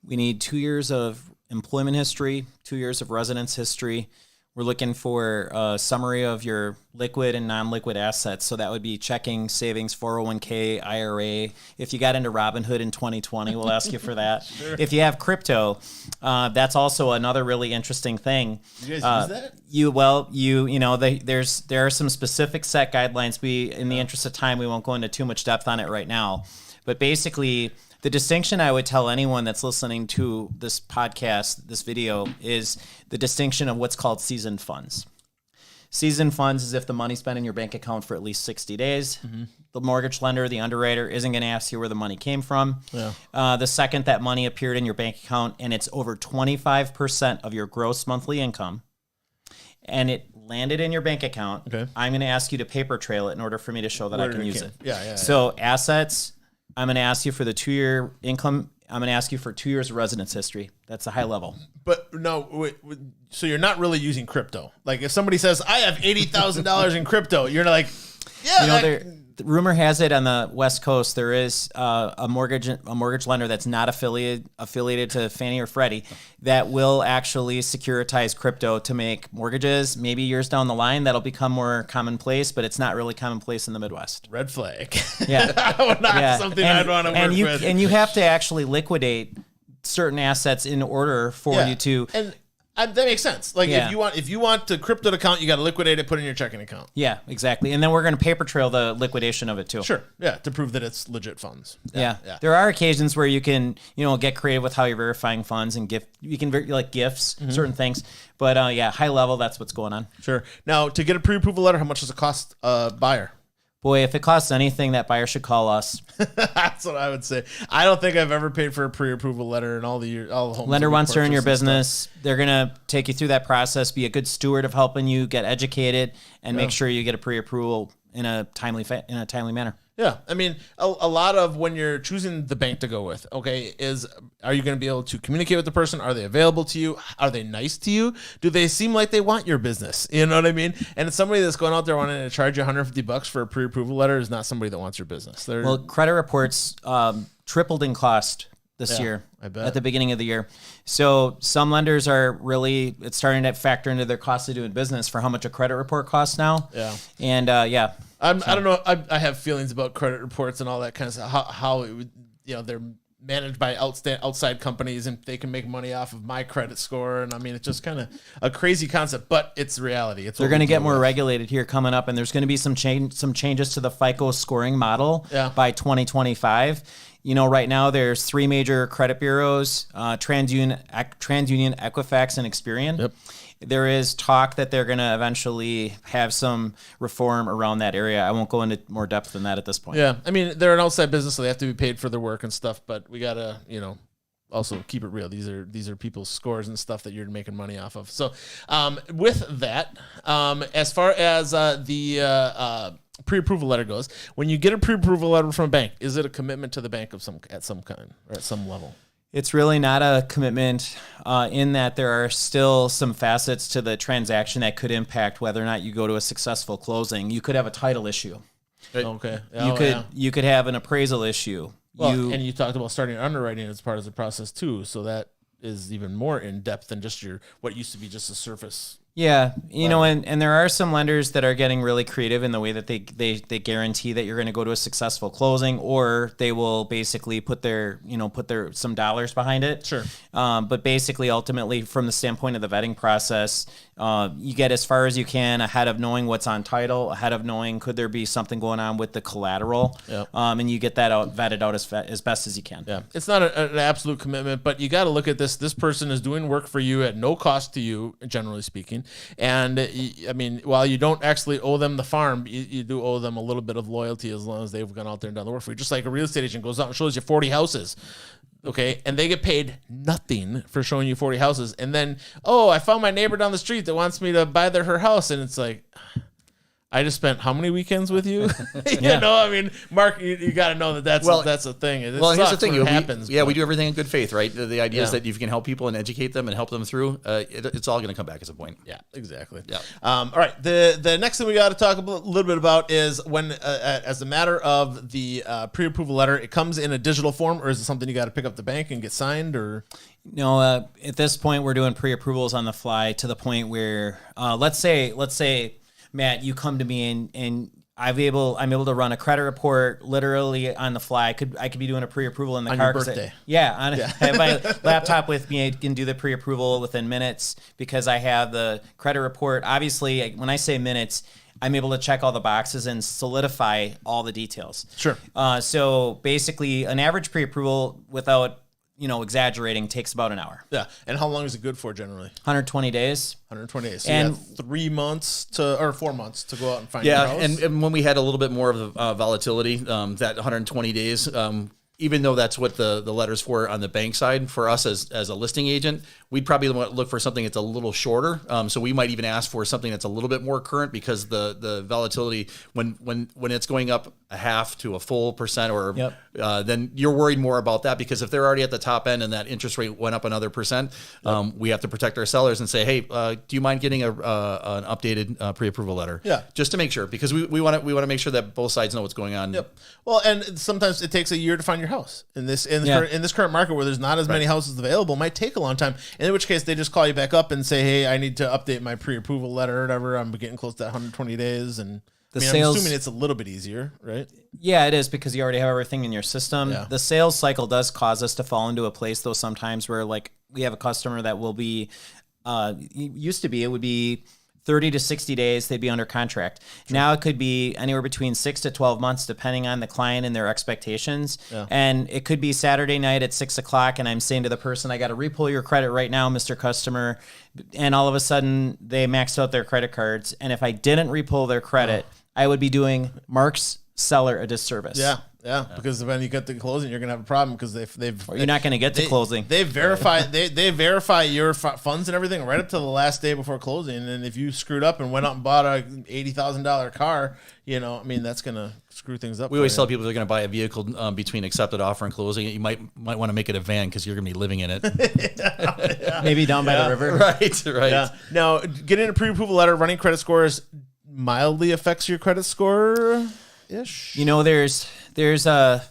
We need 2 years of employment history, 2 years of residence history. We're looking for a summary of your liquid and non-liquid assets. So that would be checking, savings, 401k, IRA. If you got into Robinhood in 2020, we'll ask you for that. Sure. If you have crypto, that's also another really interesting thing. You guys use that? There are some specific set guidelines. In the interest of time, we won't go into too much depth on it right now. But basically, the distinction I would tell anyone that's listening to this podcast, this video, is the distinction of what's called seasoned funds. Seasoned funds is if the money's been in your bank account for at least 60 days. Mm-hmm. The mortgage lender, the underwriter, isn't going to ask you where the money came from. Yeah. The second that money appeared in your bank account and it's over 25% of your gross monthly income, and it landed in your bank account, okay, I'm going to ask you to paper trail it in order for me to show that I can use it. Yeah. So assets, I'm going to ask you for the 2-year income. I'm going to ask you for 2 years of residence history. That's a high level. But no, so you're not really using crypto. Like if somebody says, I have $80,000 in crypto, you're like, yeah, rumor has it on the West Coast there is a mortgage lender that's not affiliated to Fannie or Freddie that will actually securitize crypto to make mortgages. Maybe years down the line that'll become more commonplace, but it's not really commonplace in the Midwest. Red flag. Yeah, Not something I'd want to work with. And you have to actually liquidate certain assets in order for you to. And that makes sense. Like if you want the crypto account, you got to liquidate it, put it in your checking account. Yeah, exactly. And then we're going to paper trail the liquidation of it too. Sure. Yeah, to prove that it's legit funds. Yeah. There are occasions where you can, get creative with how you're verifying funds and you can like gifts, certain things. But high level, that's what's going on. Sure. Now, to get a pre-approval letter, how much does it cost a buyer? Boy, if it costs anything, that buyer should call us. That's what I would say. I don't think I've ever paid for a pre-approval letter in all the homes. Lender wants to earn your business. They're gonna take you through that process. Be a good steward of helping you get educated and make sure you get a pre-approval in a timely manner. Yeah, I mean, a lot of when you're choosing the bank to go with, are you going to be able to communicate with the person? Are they available to you? Are they nice to you? Do they seem like they want your business? You know what I mean? And somebody that's going out there wanting to charge you $150 for a pre-approval letter is not somebody that wants your business. Well, credit reports tripled in cost this year I bet. at the beginning of the year. So some lenders are it's starting to factor into their cost of doing business for how much a credit report costs now. Yeah. And I don't know. I have feelings about credit reports and all that kind of stuff. How it would, they're managed by outside companies and they can make money off of my credit score. And I mean, it's just kind of a crazy concept, but it's reality. They're going to get more regulated here coming up, and there's going to be some changes to the FICO scoring model by 2025. Right now there's 3 major credit bureaus: TransUnion, Equifax, and Experian. Yep. There is talk that they're going to eventually have some reform around that area. I won't go into more depth than that at this point. Yeah, I mean, they're an outside business, so they have to be paid for their work and stuff. But we gotta, also keep it real. These are people's scores and stuff that you're making money off of. So, with that, as far as the pre-approval letter goes, when you get a pre-approval letter from a bank, is it a commitment to the bank at some kind or at some level? It's really not a commitment in that there are still some facets to the transaction that could impact whether or not you go to a successful closing. You could have a title issue. Okay. You could have an appraisal issue. Well, and you talked about starting underwriting as part of the process too, so that is even more in depth than just what used to be just a surface. Yeah, and there are some lenders that are getting really creative in the way that they guarantee that you're going to go to a successful closing, or they will basically put their some dollars behind it. Sure. But basically, ultimately, from the standpoint of the vetting process, you get as far as you can ahead of knowing what's on title, ahead of knowing could there be something going on with the collateral, and you get that vetted out as best as you can. Yeah, it's not an absolute commitment, but you got to look at this. This person is doing work for you at no cost to you, generally speaking. And I mean, while you don't actually owe them the farm, you do owe them a little bit of loyalty as long as they've gone out there and done the work for you. Just like a real estate agent goes out and shows you 40 houses. Okay, and they get paid nothing for showing you 40 houses. And then, I found my neighbor down the street that wants me to buy her house. And it's like, I just spent how many weekends with you? I mean, Mark, you got to know that's a thing. It here's the thing. It happens. We do everything in good faith, right? The idea is that if you can help people and educate them and help them through, it's all going to come back as a point. Yeah, exactly. Yeah. All right. The next thing we got to talk a little bit about is when, as a matter of the pre-approval letter, it comes in a digital form, or is it something you got to pick up the bank and get signed, or? No, at this point, we're doing pre-approvals on the fly to the point where, let's say, Matt, you come to me and I'm able to run a credit report literally on the fly. I could be doing a pre-approval in the on car. Your birthday. I have my laptop with me. I can do the pre-approval within minutes because I have the credit report. Obviously, when I say minutes, I'm able to check all the boxes and solidify all the details. Sure. So basically, an average pre-approval without exaggerating takes about an hour. Yeah. And how long is it good for generally? 120 days. 120 days. So and you have 3 months or 4 months to go out and find your house. And when we had a little bit more of the volatility, that 120 days, even though that's what the letter's for on the bank side, for us as a listing agent, we'd probably look for something that's a little shorter. So we might even ask for something that's a little bit more current, because the volatility when it's going up a half to a full percent, or then you're worried more about that, because if they're already at the top end and that interest rate went up another percent, we have to protect our sellers and say, hey, do you mind getting an updated pre-approval letter? Yeah. Just to make sure, because we want to make sure that both sides know what's going on. Yep. Well, and sometimes it takes a year to find your house in this current market where there's not as many houses available. It might take a long time. In which case, they just call you back up and say, "Hey, I need to update my pre-approval letter or whatever. I'm getting close to 120 days." And I'm assuming it's a little bit easier, right? Yeah, it is, because you already have everything in your system. Yeah. The sales cycle does cause us to fall into a place, though, sometimes where, like, we have a customer that will be, it would be 30 to 60 days, they'd be under contract. Sure. Now it could be anywhere between 6 to 12 months, depending on the client and their expectations. Yeah. And it could be Saturday night at 6 o'clock, and I'm saying to the person, I got to repull your credit right now, Mr. Customer. And all of a sudden, they maxed out their credit cards. And if I didn't repull their credit, I would be doing Mark's seller a disservice. Yeah, because when you get to closing, you're gonna have a problem, because you're not gonna get to closing. They verify they verify your funds and everything right up to the last day before closing. And if you screwed up and went out and bought a $80,000 car, that's gonna screw things up. We always tell people they're gonna buy a vehicle between accepted offer and closing. You might want to make it a van, because you're gonna be living in it. Maybe down by the river. Right. Yeah. Now, getting a pre-approval letter, running credit scores mildly affects your credit score ish. There's a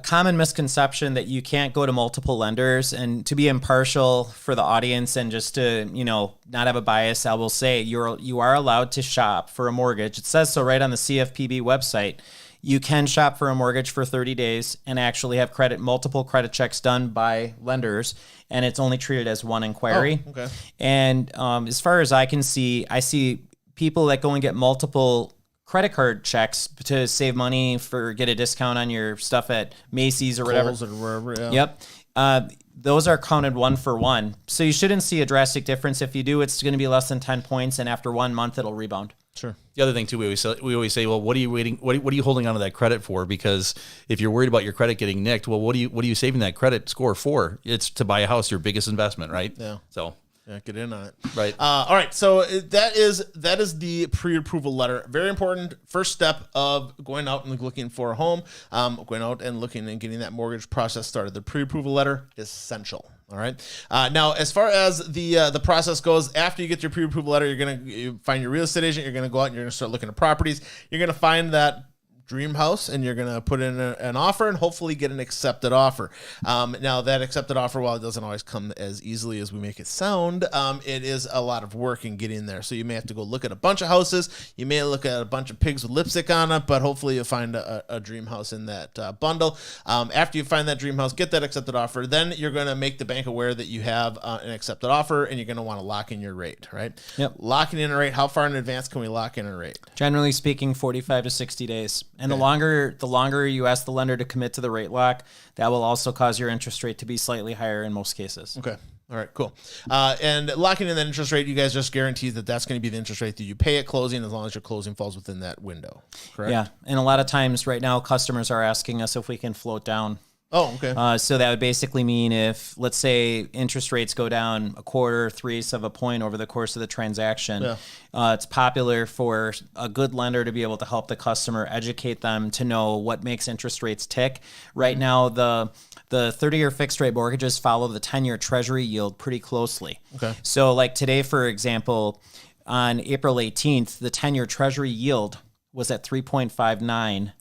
common misconception that you can't go to multiple lenders. And to be impartial for the audience and just to, not have a bias, I will say you are allowed to shop for a mortgage. It says so right on the CFPB website. You can shop for a mortgage for 30 days and actually have multiple credit checks done by lenders, and it's only treated as one inquiry. Oh, okay. And as far as I can see, I see people that go and get multiple credit card checks to save money get a discount on your stuff at Macy's or whatever. Kohl's or wherever, yeah. Yep. Those are counted one for one. So you shouldn't see a drastic difference. If you do, it's going to be less than 10 points, and after 1 month, it'll rebound. Sure. The other thing too, we always say, well, what are you waiting? What are you holding on to that credit for? Because if you're worried about your credit getting nicked, well, what are you saving that credit score for? It's to buy a house, your biggest investment, right? Yeah. So. Yeah, get in on it. Right. All right. So that is the pre-approval letter. Very important first step of going out and looking for a home, going out and looking and getting that mortgage process started. The pre-approval letter is essential. All right. Now, as far as the process goes, after you get your pre-approval letter, you find your real estate agent. You're going to go out and you're going to start looking at properties. You're going to find that dream house, and you're going to put in an offer and hopefully get an accepted offer. Now, that accepted offer, while it doesn't always come as easily as we make it sound, it is a lot of work in getting there. So you may have to go look at a bunch of houses. You may look at a bunch of pigs with lipstick on it, but hopefully you'll find a dream house in that bundle. After you find that dream house, get that accepted offer, then you're going to make the bank aware that you have an accepted offer, and you're going to want to lock in your rate, right? Yep. Locking in a rate, how far in advance can we lock in a rate? Generally speaking, 45 to 60 days. And the longer you ask the lender to commit to the rate lock, that will also cause your interest rate to be slightly higher in most cases. Okay. All right, cool. And locking in that interest rate, you guys just guarantee that that's going to be the interest rate that you pay at closing, as long as your closing falls within that window, correct? Yeah. And a lot of times right now, customers are asking us if we can float down. Oh, okay. So that would basically mean if, let's say, interest rates go down a quarter, 3/8 of a point over the course of the transaction, it's popular for a good lender to be able to help the customer, educate them to know what makes interest rates tick. Right now, the 30-year fixed rate mortgages follow the 10-year treasury yield pretty closely. Okay. So like today, for example, on April 18th, the 10-year treasury yield was at 3.59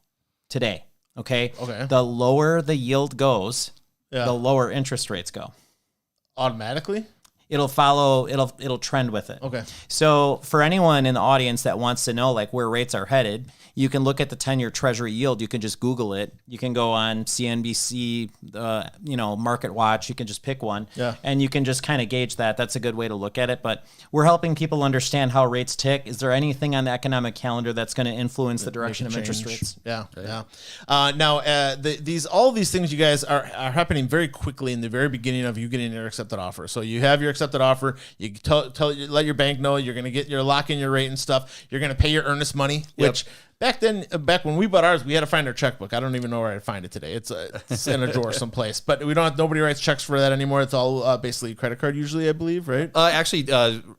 today. Okay. The lower the yield goes, the lower interest rates go. Automatically? It'll follow, it'll trend with it. Okay. So for anyone in the audience that wants to know like where rates are headed, you can look at the 10-year treasury yield. You can just Google it. You can go on CNBC, Market Watch. You can just pick one, and you can just kind of gauge that. That's a good way to look at it. But we're helping people understand how rates tick. Is there anything on the economic calendar that's going to influence the direction of interest rates? Yeah. Now, all of these things, you guys are happening very quickly in the very beginning of you getting your accepted offer. So you have your accepted offer. You let your bank know you're going to get your lock in your rate and stuff. You're going to pay your earnest money, which back when we bought ours, we had to find our checkbook. I don't even know where I'd find it today. It's in a drawer someplace. But nobody writes checks for that anymore. It's all basically credit card usually, I believe, right? Actually,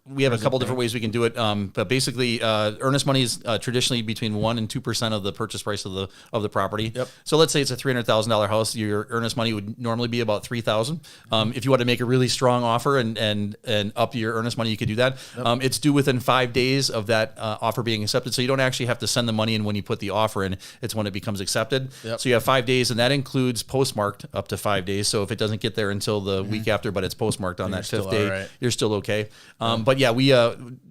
we have a couple different ways we can do it. But basically, earnest money is traditionally between 1% and 2% of the purchase price of the property. Yep. So let's say it's a $300,000 house. Your earnest money would normally be about $3,000. If you want to make a really strong offer and up your earnest money, you could do that. Yep. It's due within 5 days of that offer being accepted. So you don't actually have to send the money in when you put the offer in. It's when it becomes accepted. Yep. So you have 5 days, and that includes postmarked up to 5 days. So if it doesn't get there until the week after, but it's postmarked on that fifth day, right. You're still okay. But yeah, we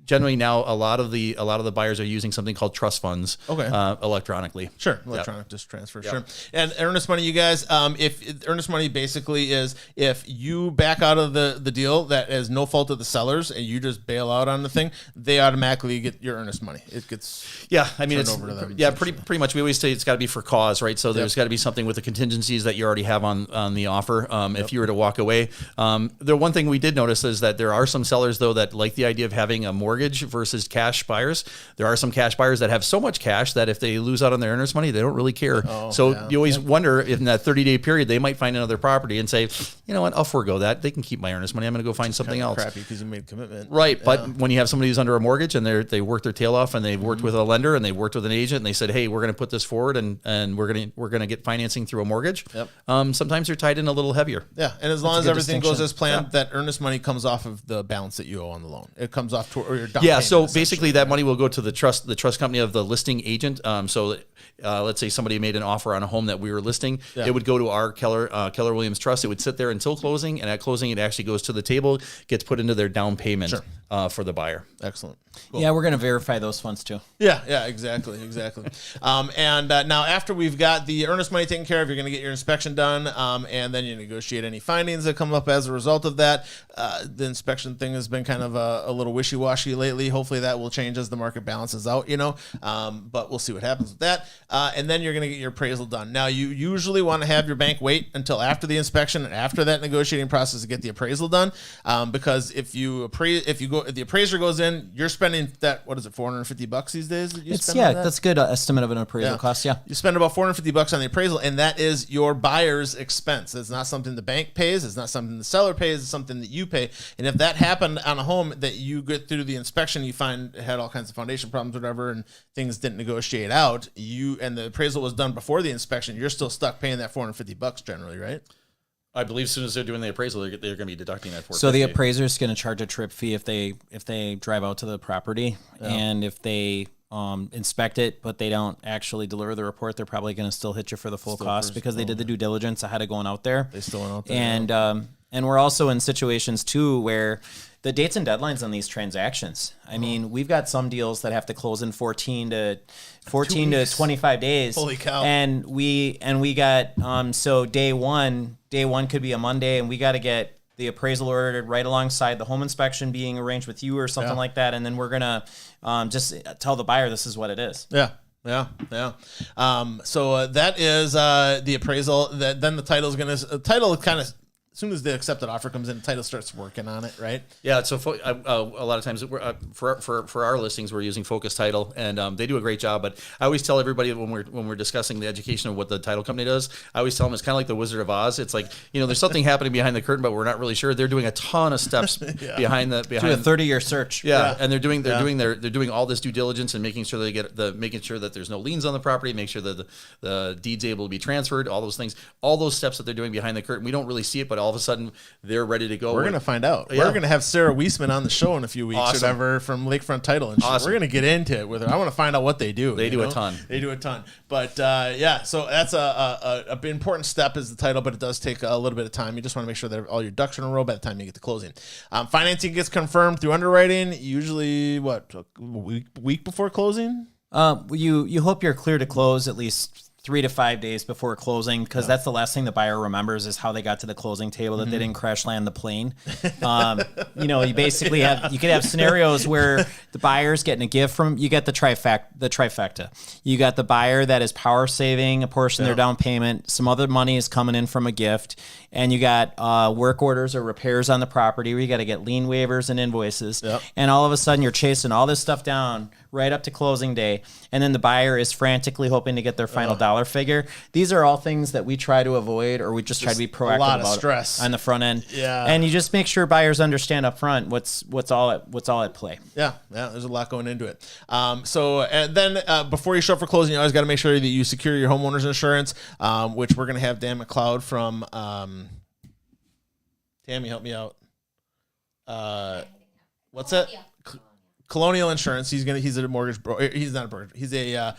generally now a lot of the buyers are using something called trust funds. Okay. Electronically. Sure, electronic just transfer. Sure. And earnest money, you guys. If earnest money basically is if you back out of the deal that is no fault of the sellers and you just bail out on the thing, they automatically get your earnest money. It gets I mean it's over to them. Pretty much. We always say it's got to be for cause, right? So there's got to be something with the contingencies that you already have on the offer. If you were to walk away, the one thing we did notice is that there are some sellers though that like the idea of having a mortgage versus cash buyers. There are some cash buyers that have so much cash that if they lose out on their earnest money, they don't really care. You always wonder if in that 30-day period they might find another property and say, you know what, I'll forego that. They can keep my earnest money. I'm going to go find something else. Crappy because you made a commitment. Right, but when you have somebody who's under a mortgage and they worked their tail off and they've worked with a lender and they worked with an agent and they said, hey, we're going to put this forward and we're going to get financing through a mortgage. Sometimes they're tied in a little heavier. Yeah, and as long as everything goes as planned, that earnest money comes off of the balance that you owe on the loan. It comes off to or your down payment, so basically that money will go to the trust company of the listing agent. Let's say somebody made an offer on a home that we were listing. It would go to our Keller Williams Trust. It would sit there until closing, and at closing, it actually goes to the table, gets put into their down payment for the buyer. Excellent. Cool. Yeah, we're going to verify those funds too. Yeah, exactly. And now after we've got the earnest money taken care of, you're going to get your inspection done, and then you negotiate any findings that come up as a result of that. The inspection thing has been kind of a little wishy-washy lately. Hopefully that will change as the market balances out, but we'll see what happens with that. And then you're going to get your appraisal done. Now, you usually want to have your bank wait until after the inspection and after that negotiating process to get the appraisal done, because if the appraiser goes in, you're spending that, what is it, $450 these days that you spend on that? That's a good estimate of an appraisal cost, You spend about $450 on the appraisal, and that is your buyer's expense. It's not something the bank pays. It's not something the seller pays. It's something that you pay. And if that happened on a home that you get through the inspection, you find it had all kinds of foundation problems, whatever, and things didn't negotiate out, and the appraisal was done before the inspection, you're still stuck paying that $450 generally, right? I believe as soon as they're doing the appraisal, they're going to be deducting that $450. So the appraiser is going to charge a trip fee if they drive out to the property, and if they inspect it, but they don't actually deliver the report, they're probably going to still hit you for the full cost because they did the due diligence ahead of going out there. They still went out there. And we're also in situations too where the dates and deadlines on these transactions. I mean, we've got some deals that have to close in 14 to 25 days. Holy cow! And we got so day one could be a Monday, and we got to get the appraisal ordered right alongside the home inspection being arranged with you or something like that, and then we're gonna just tell the buyer this is what it is. Yeah. So that is the appraisal. Then the title kind of. As soon as the accepted offer comes in, the title starts working on it, right? Yeah. So a lot of times for our listings, we're using Focus Title, and they do a great job. But I always tell everybody when we're discussing the education of what the title company does, I always tell them it's kind of like the Wizard of Oz. It's like, there's something happening behind the curtain, but we're not really sure. They're doing a ton of steps behind a 30-year search. Yeah, and they're doing all this due diligence and making sure that there's no liens on the property, make sure that the deed's able to be transferred, all those things, all those steps that they're doing behind the curtain. We don't really see it, but all of a sudden they're ready to go. We're going to find out. We're going to have Sarah Weisman on the show in a few weeks or whatever from Lakefront Title. And we're going to get into it with her. I want to find out what they do. They do a ton. But so that's a important step is the title, but it does take a little bit of time. You just want to make sure that all your ducks are in a row by the time you get to closing. Financing gets confirmed through underwriting, usually a week before closing? You hope you're clear to close at least 3 to 5 days before closing, because that's the last thing the buyer remembers is how they got to the closing table, that they didn't crash land the plane. You basically you could have scenarios where the buyer's getting a gift from, you get the trifecta. You got the buyer that is power saving a portion of their down payment, some other money is coming in from a gift, and you got work orders or repairs on the property where you got to get lien waivers and invoices. And all of a sudden you're chasing all this stuff down right up to closing day, and then the buyer is frantically hoping to get their final dollar figure. These are all things that we try to avoid, or we just try to be proactive a lot of about stress on the front end. Yeah. And you just make sure buyers understand up front what's all at play. Yeah, there's a lot going into it. So and then before you show up for closing, you always got to make sure that you secure your homeowner's insurance, which we're going to have Dan McLeod from Tammy, help me out. What's that? Colonial Insurance. He's a mortgage broker. He's not a broker. He's a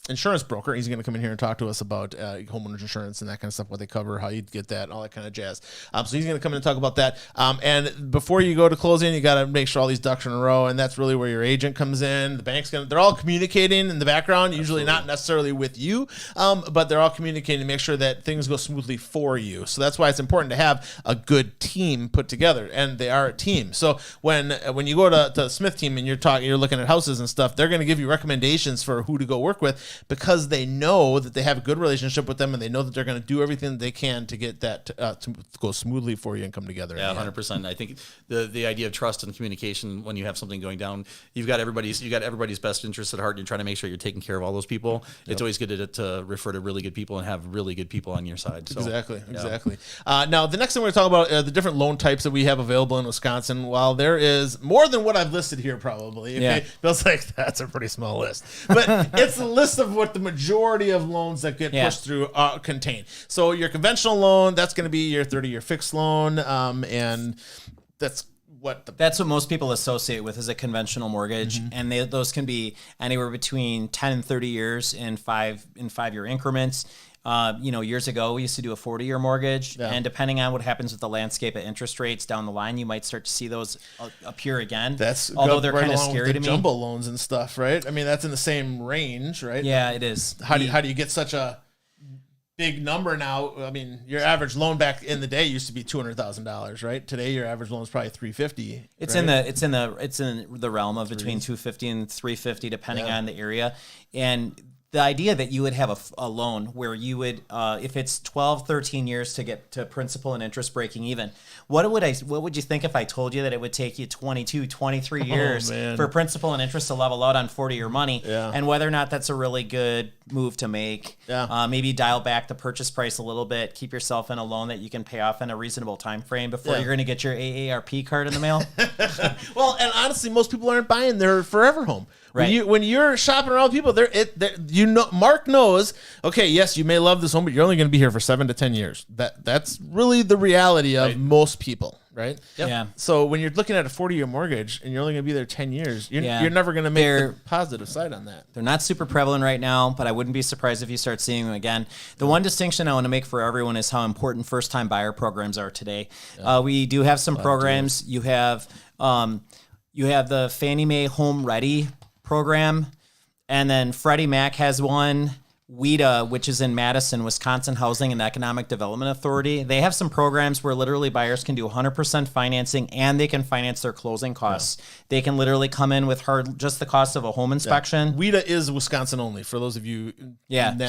insurance broker. He's going to come in here and talk to us about homeowners insurance and that kind of stuff, what they cover, how you get that, all that kind of jazz. So he's going to come in and talk about that. And before you go to closing, you got to make sure all these ducks are in a row, and that's really where your agent comes in. The bank's they're all communicating in the background, usually not necessarily with you, but they're all communicating to make sure that things go smoothly for you. So that's why it's important to have a good team put together, and they are a team. So when you go to the Smith team and you're looking at houses and stuff, they're going to give you recommendations for who to go work with, because they know that they have a good relationship with them, and they know that they're going to do everything they can to get that to go smoothly for you and come together. Yeah, 100%. I think the idea of trust and communication, when you have something going down, you've got everybody's best interest at heart, and you're trying to make sure you're taking care of all those people. Yep. It's always good to refer to really good people and have really good people on your side. So, Exactly. Now, the next thing we're going to talk about are the different loan types that we have available in Wisconsin. While there is more than what I've listed here, probably. Okay? Yeah. Feels like that's a pretty small list. But it's a list of what the majority of loans that get pushed through contain. So your conventional loan, that's going to be your 30-year fixed loan, and that's what most people associate with as a conventional mortgage, and those can be anywhere between 10 and 30 years in 5-year increments. Years ago, we used to do a 40-year mortgage, and depending on what happens with the landscape of interest rates down the line, you might start to see those appear again. Although they're kind of scary to me. Jumbo loans and stuff, right? I mean, that's in the same range, right? Yeah, it is. How do you get such a big number now? I mean, your average loan back in the day used to be $200,000, right? Today, your average loan is probably $350,000. It's in the realm of between $250,000 and $350,000, depending on the area, and the idea that you would have a loan where you would, if it's 12, 13 years to get to principal and interest breaking even, what would you think if I told you that it would take you 22, 23 years for principal and interest to level out on 40-year money, and whether or not that's a really good move to make? Maybe dial back the purchase price a little bit, keep yourself in a loan that you can pay off in a reasonable time frame before you're going to get your AARP card in the mail. Well, and honestly, most people aren't buying their forever home. Right. When you're shopping around people, Mark knows, okay, yes, you may love this home, but you're only going to be here for 7 to 10 years. That's really the reality of most people, right? Yep. Yeah. So when you're looking at a 40-year mortgage and you're only going to be there 10 years, you're never going to make the positive side on that. They're not super prevalent right now, but I wouldn't be surprised if you start seeing them again. The one distinction I want to make for everyone is how important first-time buyer programs are today. We do have some programs. You have the Fannie Mae Home Ready program, and then Freddie Mac has one. WIDA, which is in Madison, Wisconsin Housing and Economic Development Authority. They have some programs where literally buyers can do 100% financing, and they can finance their closing costs. They can literally come in with just the cost of a home inspection. WIDA is Wisconsin only for those of you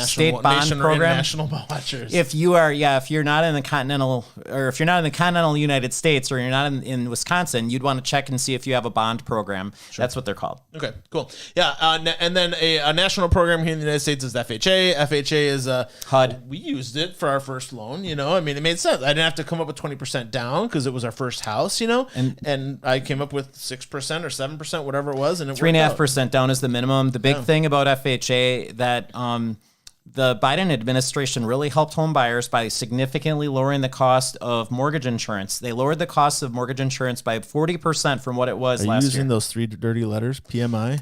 state bond program. National watchers. If you're not in the continental United States, or you're not in Wisconsin, you'd want to check and see if you have a bond program. Sure. That's what they're called. Okay, cool. Yeah, and then a national program here in the United States is FHA. FHA is HUD. We used it for our first loan. I mean, it made sense. I didn't have to come up with 20% down because it was our first house. And I came up with 6% or 7%, whatever it was, and it 3.5% down is the minimum. The big thing about FHA that the Biden administration really helped home buyers by significantly lowering the cost of mortgage insurance. They lowered the cost of mortgage insurance by 40% from what it was last year. Using those 3 dirty letters, PMI?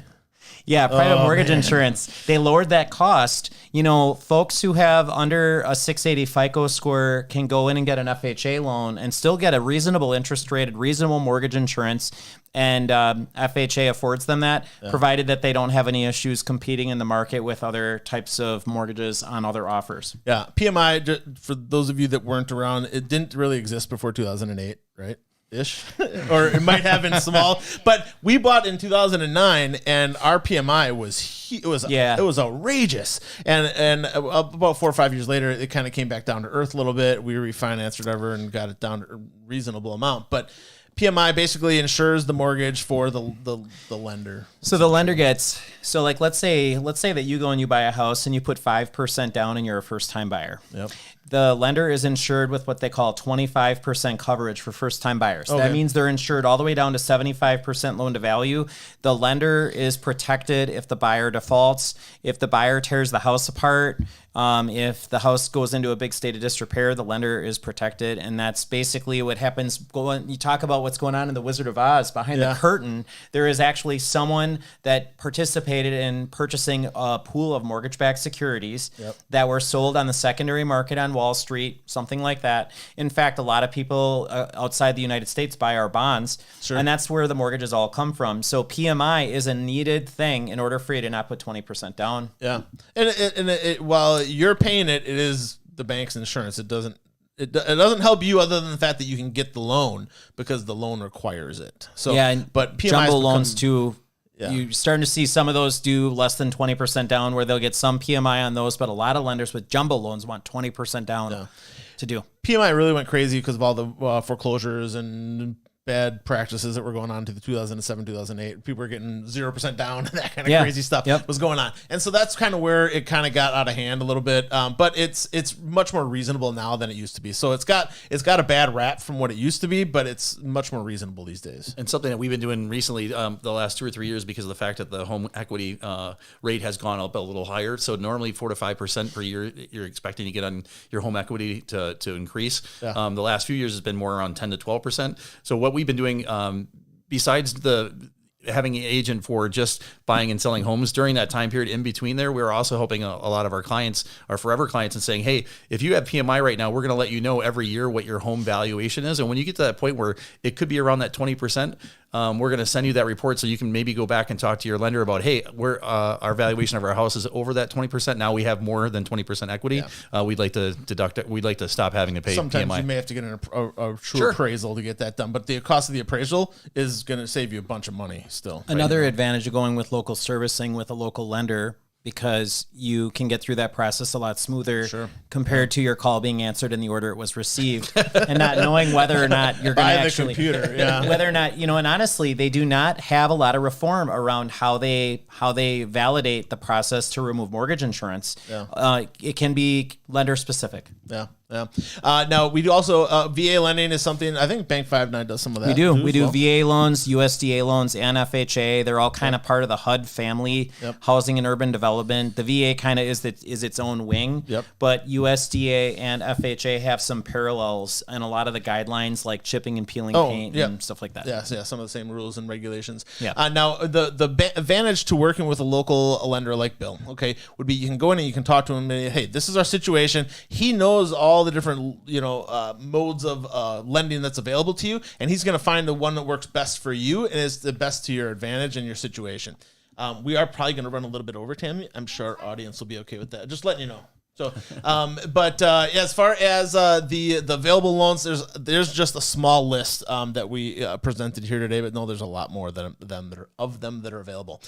Yeah, private mortgage insurance. They lowered that cost. Folks who have under a 680 FICO score can go in and get an FHA loan and still get a reasonable interest rate, reasonable mortgage insurance. And FHA affords them that, provided that they don't have any issues competing in the market with other types of mortgages on other offers. Yeah, PMI, for those of you that weren't around, it didn't really exist before 2008, right? Ish, or it might have been small, but we bought in 2009, and our PMI was outrageous, and about 4 or 5 years later, it kind of came back down to earth a little bit. We refinanced or whatever and got it down to a reasonable amount, but PMI basically insures the mortgage for the lender. So the lender gets, so like let's say that you go and you buy a house and you put 5% down and you're a first time buyer. Yep. The lender is insured with what they call 25% coverage for first time buyers. Okay. That means they're insured all the way down to 75% loan to value. The lender is protected if the buyer defaults, if the buyer tears the house apart, if the house goes into a big state of disrepair, the lender is protected. And that's basically what happens. You talk about what's going on in the Wizard of Oz behind the curtain. There is actually someone that participated in purchasing a pool of mortgage-backed securities that were sold on the secondary market on Wall Street, something like that. In fact, a lot of people outside the United States buy our bonds, and that's where the mortgages all come from. So PMI is a needed thing in order for you to not put 20% down. Yeah, and while you're paying it, it is the bank's insurance. It doesn't help you other than the fact that you can get the loan because the loan requires it. So but PMI jumbo loans too. Yeah. You're starting to see some of those do less than 20% down where they'll get some PMI on those, but a lot of lenders with jumbo loans want 20% down to do. PMI really went crazy because of all the foreclosures and bad practices that were going on to the 2007, 2008. People were getting 0% down, that kind of crazy stuff was going on. And so that's kind of where it kind of got out of hand a little bit. But it's much more reasonable now than it used to be. So it's got a bad rap from what it used to be, but it's much more reasonable these days. And something that we've been doing recently, the last 2 or 3 years, because of the fact that the home equity rate has gone up a little higher. So normally 4 to 5% per year, you're expecting to get on your home equity to increase. Yeah. The last few years has been more around 10 to 12%. So what we've been doing, besides having an agent for just buying and selling homes during that time period in between there, we're also helping a lot of our clients, our forever clients, and saying, hey, if you have PMI right now, we're going to let you know every year what your home valuation is. And when you get to that point where it could be around that 20%, we're going to send you that report so you can maybe go back and talk to your lender about, hey, our valuation of our house is over that 20%. Now we have more than 20% equity. Yeah. We'd like to deduct it. We'd like to stop having to pay Sometimes PMI. You may have to get a true appraisal to get that done, but the cost of the appraisal is going to save you a bunch of money still. Another advantage of going with local servicing with a local lender, because you can get through that process a lot smoother compared to your call being answered in the order it was received and not knowing whether or not you're going to actually computer, whether or not, and honestly, they do not have a lot of reform around how they validate the process to remove mortgage insurance. Yeah. It can be lender specific. Yeah. Yeah. Now we do also VA lending is something I think Bank 59 does some of that. We do. We do VA loans, USDA loans, and FHA. They're all kind of part of the HUD family, Housing and Urban Development. The VA kind of is its own wing. Yep. But USDA and FHA have some parallels and a lot of the guidelines like chipping and peeling paint and stuff like that. Yeah, some of the same rules and regulations. Yeah. Now the advantage to working with a local lender like Bill, would be you can go in and you can talk to him and hey, this is our situation. He knows all the different modes of lending that's available to you, and he's going to find the one that works best for you and is the best to your advantage and your situation. We are probably going to run a little bit over, Tammy. I'm sure our audience will be okay with that. Just letting you know. So, as far as the available loans, there's just a small list that we presented here today, but no, there's a lot more of them that are available.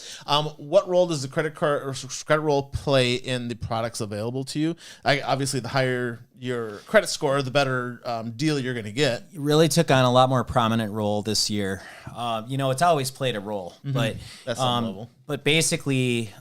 What role does the credit roll play in the products available to you? Obviously, the higher your credit score, the better deal you're going to get. It really took on a lot more prominent role this year. It's always played a role, but that's some level. But basically,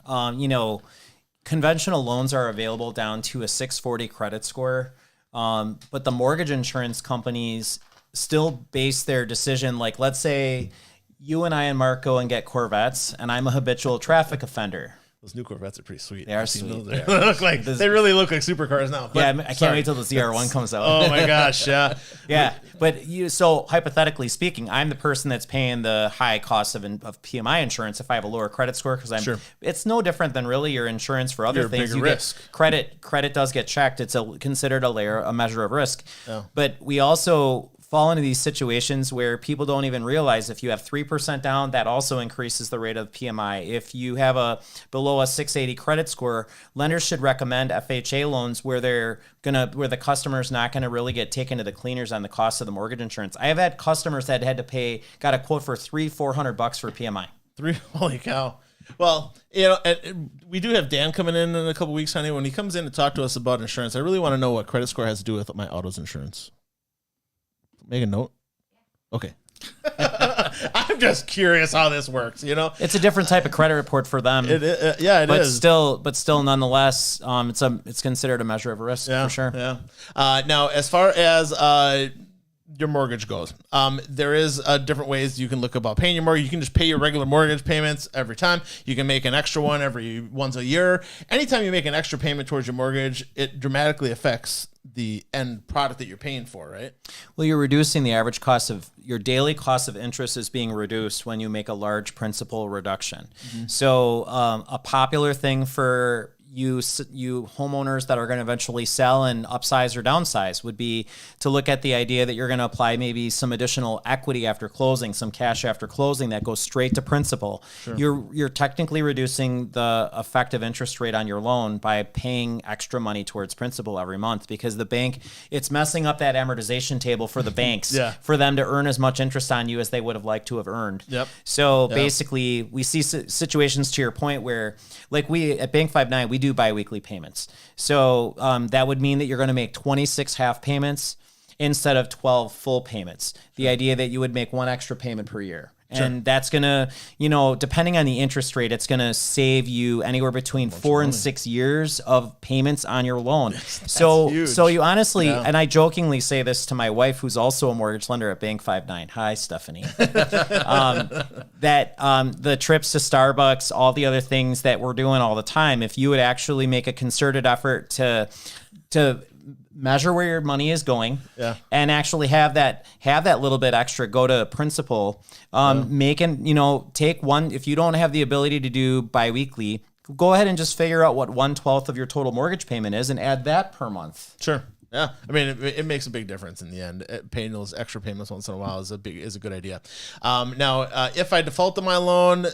conventional loans are available down to a 640 credit score, but the mortgage insurance companies still base their decision. Like, let's say you and I and Mark go and get Corvettes, and I'm a habitual traffic offender. Those new Corvettes are pretty sweet. They are sweet. They really look like supercars now. But, I can't wait till the ZR1 comes out. Oh my gosh, yeah. Yeah, but so hypothetically speaking, I'm the person that's paying the high cost of PMI insurance if I have a lower credit score because it's no different than really your insurance for other things. Bigger risk. Credit does get checked. It's considered a measure of risk. Yeah. But we also fall into these situations where people don't even realize if you have 3% down, that also increases the rate of PMI. If you have below a 680 credit score, lenders should recommend FHA loans where where the customer's not gonna really get taken to the cleaners on the cost of the mortgage insurance. I have had customers that had to got a quote for $400 for PMI. Holy cow. Well, we do have Dan coming in a couple weeks, honey. When he comes in to talk to us about insurance, I really want to know what credit score has to do with my auto's insurance. Make a note. Okay. I'm just curious how this works. It's a different type of credit report for them. It is. But still, nonetheless, it's considered a measure of risk for sure. Yeah. Now, as far as your mortgage goes, there is different ways you can look about paying your mortgage. You can just pay your regular mortgage payments every time. You can make an extra one once a year. Anytime you make an extra payment towards your mortgage, it dramatically affects the end product that you're paying for, right? Well, you're reducing the average cost of your daily cost of interest is being reduced when you make a large principal reduction. Mm-hmm. So a popular thing for you homeowners that are going to eventually sell and upsize or downsize would be to look at the idea that you're going to apply maybe some additional equity after closing, some cash after closing that goes straight to principal. Sure. You're technically reducing the effective interest rate on your loan by paying extra money towards principal every month, because the bank, it's messing up that amortization table for the banks for them to earn as much interest on you as they would have liked to have earned. Yep. So basically, we see situations, to your point, where like we at Bank 59, we do biweekly payments. So that would mean that you're going to make 26 half payments instead of 12 full payments. The idea that you would make one extra payment per year. And that's going to, depending on the interest rate, it's going to save you anywhere between 4 and 6 years of payments on your loan. So you honestly, and I jokingly say this to my wife, who's also a mortgage lender at Bank 59. Hi, Stephanie. That the trips to Starbucks, all the other things that we're doing all the time, if you would actually make a concerted effort to measure where your money is going, and actually have that little bit extra go to principal, take one, if you don't have the ability to do biweekly, go ahead and just figure out what 1/12 of your total mortgage payment is and add that per month. Sure. Yeah. I mean, it makes a big difference in the end. Paying those extra payments once in a while is a good idea. Now, if I default on my loan,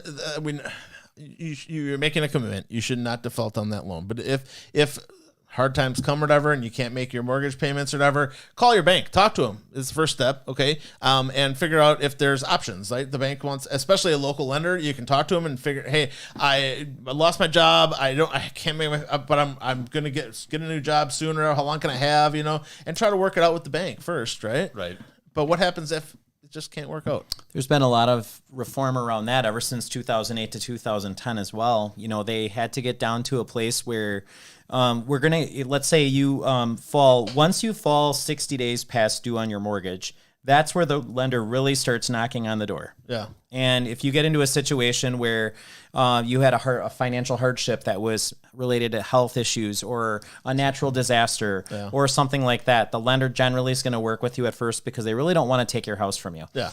you're making a commitment. You should not default on that loan. But if hard times come or whatever, and you can't make your mortgage payments or whatever, call your bank, talk to them. It's the first step, okay? And figure out if there's options, right? The bank wants, especially a local lender, you can talk to them and figure, hey, I lost my job, I can't make my, but I'm gonna get a new job sooner. How long can I have, and try to work it out with the bank first, right? Right. But what happens if it just can't work out? There's been a lot of reform around that ever since 2008 to 2010 as well. They had to get down to a place where let's say you once you fall 60 days past due on your mortgage, that's where the lender really starts knocking on the door. Yeah. And if you get into a situation where you had a financial hardship that was related to health issues or a natural disaster or something like that, the lender generally is going to work with you at first because they really don't want to take your house from you. Yeah.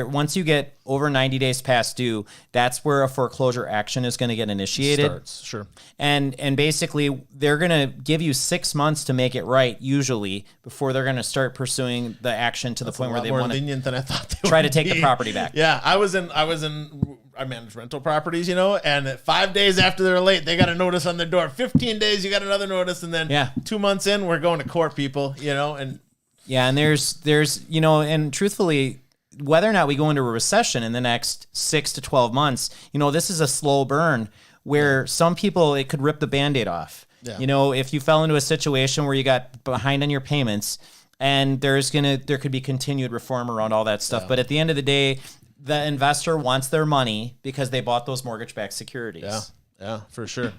Once you get over 90 days past due, that's where a foreclosure action is going to get initiated. Starts, sure. And basically they're going to give you 6 months to make it right, usually, before they're going to start pursuing the action to the point where they want to lenient than I thought they try would to take be. The property back. Yeah, I manage rental properties, and 5 days after they're late, they got a notice on their door. 15 days, you got another notice, and then 2 months in, we're going to court, people, and and there's and truthfully, whether or not we go into a recession in the next 6 to 12 months, this is a slow burn where some people, it could rip the Band-Aid off. Yeah. If you fell into a situation where you got behind on your payments, and there could be continued reform around all that stuff. Yeah. But at the end of the day, the investor wants their money because they bought those mortgage-backed securities. Yeah, for sure.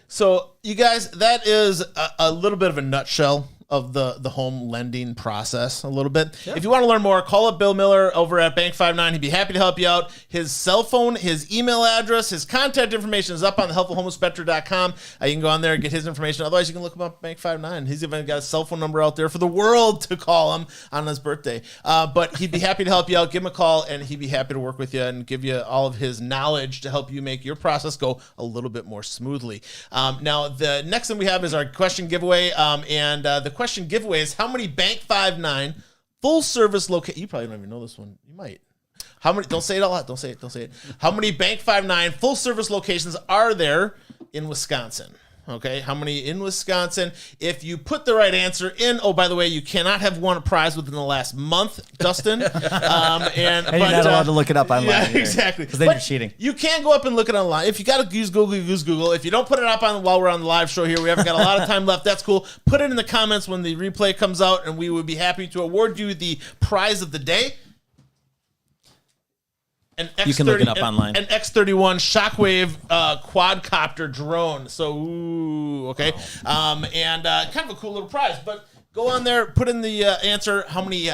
So, you guys, that is a little bit of a nutshell of the home lending process a little bit. If you want to learn more, call up Bill Miller over at Bank 59. He'd be happy to help you out. His cell phone, his email address, his contact information is up on the helpfulhomeinspector.com. You can go on there and get his information. Otherwise, you can look him up at Bank 59. He's even got a cell phone number out there for the world to call him on his birthday. But he'd be happy to help you out. Give him a call, and he'd be happy to work with you and give you all of his knowledge to help you make your process go a little bit more smoothly. Now, the next thing we have is our question giveaway. And the question giveaway is how many Bank 59 full service locations. You probably don't even know this one. You might. How many? Don't say it a lot. Don't say it. How many Bank 59 full service locations are there in Wisconsin? Okay, how many in Wisconsin? If you put the right answer in, oh, by the way, you cannot have won a prize within the last month, Dustin. And you're not allowed to look it up online. Yeah, exactly. Because then you're cheating. You can go up and look it online. If you got to use Google, use Google. If you don't put it up while we're on the live show here, we haven't got a lot of time left. That's cool. Put it in the comments when the replay comes out, and we would be happy to award you the prize of the day. an X30, You can look it up online. An X31 Shockwave quadcopter drone. So, ooh, okay. And kind of a cool little prize. But go on there, put in the answer how many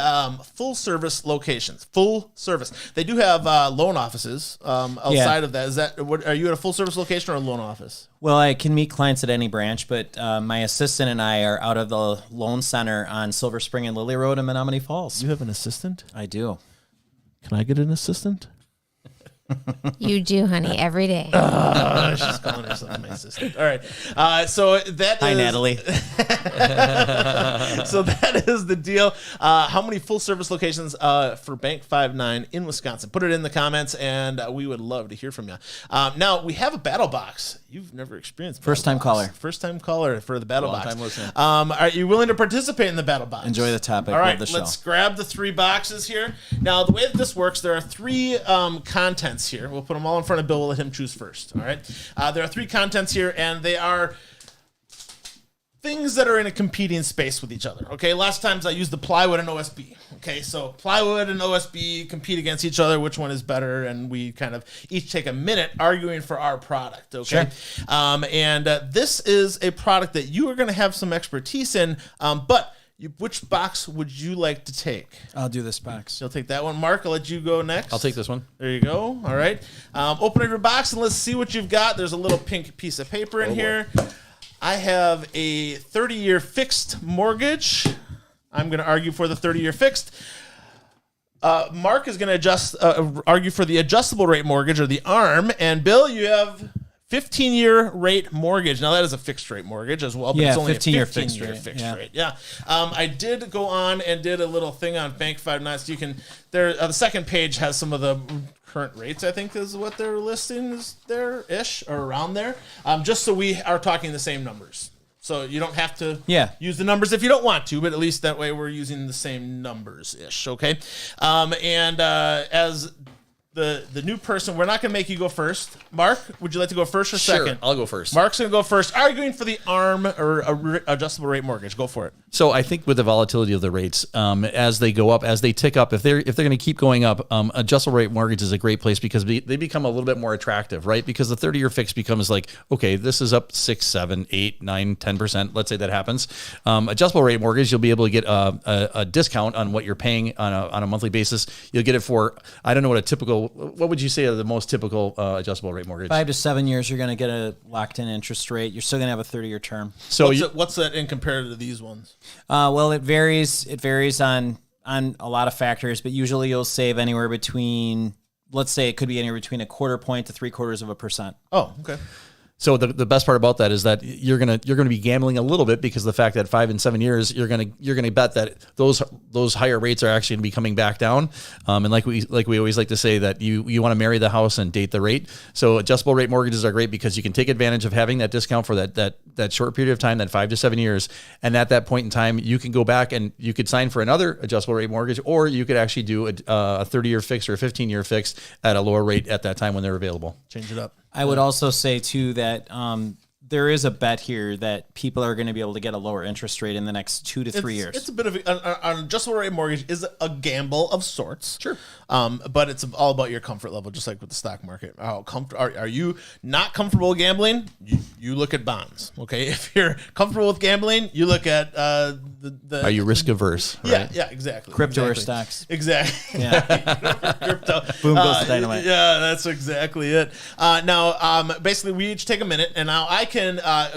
full service locations. Full service. They do have loan offices outside of that. Is that what? Are you at a full service location or a loan office? Well, I can meet clients at any branch, but my assistant and I are out of the loan center on Silver Spring and Lily Road in Menominee Falls. You have an assistant? I do. Can I get an assistant? You do, honey, every day. She's calling herself my assistant. All right. So that Hi, is Natalie. So that is the deal. How many full service locations for Bank 5-9 in Wisconsin? Put it in the comments, and we would love to hear from you. Now we have a battle box. You've never experienced First time caller. First time caller for the battle Long box. time listener. Are you willing to participate in the battle box? Enjoy the topic All right, of the show. let's grab the 3 boxes here. Now, the way that this works, there are 3 contents here. We'll put them all in front of Bill. We'll let him choose first. All right. There are 3 contents here, and they are things that are in a competing space with each other. Okay. Last times I used the plywood and OSB. Okay. So plywood and OSB compete against each other. Which one is better? And we kind of each take a minute arguing for our product. Okay. Sure. And this is a product that you are going to have some expertise in, but which box would you like to take? I'll do this box. You'll take that one. Mark, I'll let you go next. I'll take this one. There you go. All right. Open up your box and let's see what you've got. There's a little pink piece of paper in here. I have a 30-year fixed mortgage. I'm going to argue for the 30-year fixed. Mark is going to argue for the adjustable rate mortgage, or the ARM. And Bill, you have 15-year rate mortgage. Now that is a fixed rate mortgage as well, but Yeah, it's only 15-year a 15-year fixed fixed rate. rate. Yeah. I did go on and did a little thing on Bank 5-9. So you can the second page has some of the current rates, I think is what they're listing is there-ish or around there. Just so we are talking the same numbers. So you don't have to use the numbers if you don't want to, but at least that way we're using the same numbers-ish, okay? As the new person, we're not going to make you go first. Mark, would you like to go first or second? Sure, I'll go first. Mark's going to go first, arguing for the ARM or adjustable rate mortgage. Go for it. So I think with the volatility of the rates, as they go up, as they tick up, if they're going to keep going up, adjustable rate mortgage is a great place because they become a little bit more attractive, right? Because the 30-year fix becomes like, okay, this is up 6, 7, 8, 9, 10%. Let's say that happens. Adjustable rate mortgage, you'll be able to get a discount on what you're paying on a monthly basis. You'll get it for, I don't know what a typical, what would you say are the most typical adjustable rate mortgage? 5 to 7 years, you're going to get a locked-in interest rate. You're still going to have a 30-year term. So what's that in compared to these ones? Well, it varies. It varies on a lot of factors, but usually you'll save anywhere between, let's say it could be anywhere between 1/4 point to 3/4%. Oh, okay. So the best part about that is that you're gonna be gambling a little bit because the fact that 5 and 7 years you're gonna bet that those higher rates are actually gonna be coming back down. And like we always like to say that you want to marry the house and date the rate. So adjustable rate mortgages are great because you can take advantage of having that discount for that short period of time, that 5 to 7 years, and at that point in time you can go back and you could sign for another adjustable rate mortgage, or you could actually do a 30-year fix or a 15-year fix at a lower rate at that time when they're available. Change it up. I would also say, too, that there is a bet here that people are going to be able to get a lower interest rate in the next 2 to 3 years. It's a bit of an adjustable rate mortgage is a gamble of sorts. Sure. But it's all about your comfort level, just like with the stock market. Are you not comfortable gambling? You look at bonds. Okay. If you're comfortable with gambling, you look at the. Are you risk averse? Right? Yeah, exactly. Crypto or exactly. stocks. Exactly. Yeah. Crypto. Boom goes the dynamite. Yeah, that's exactly it. Now, basically, we each take a minute, and now I can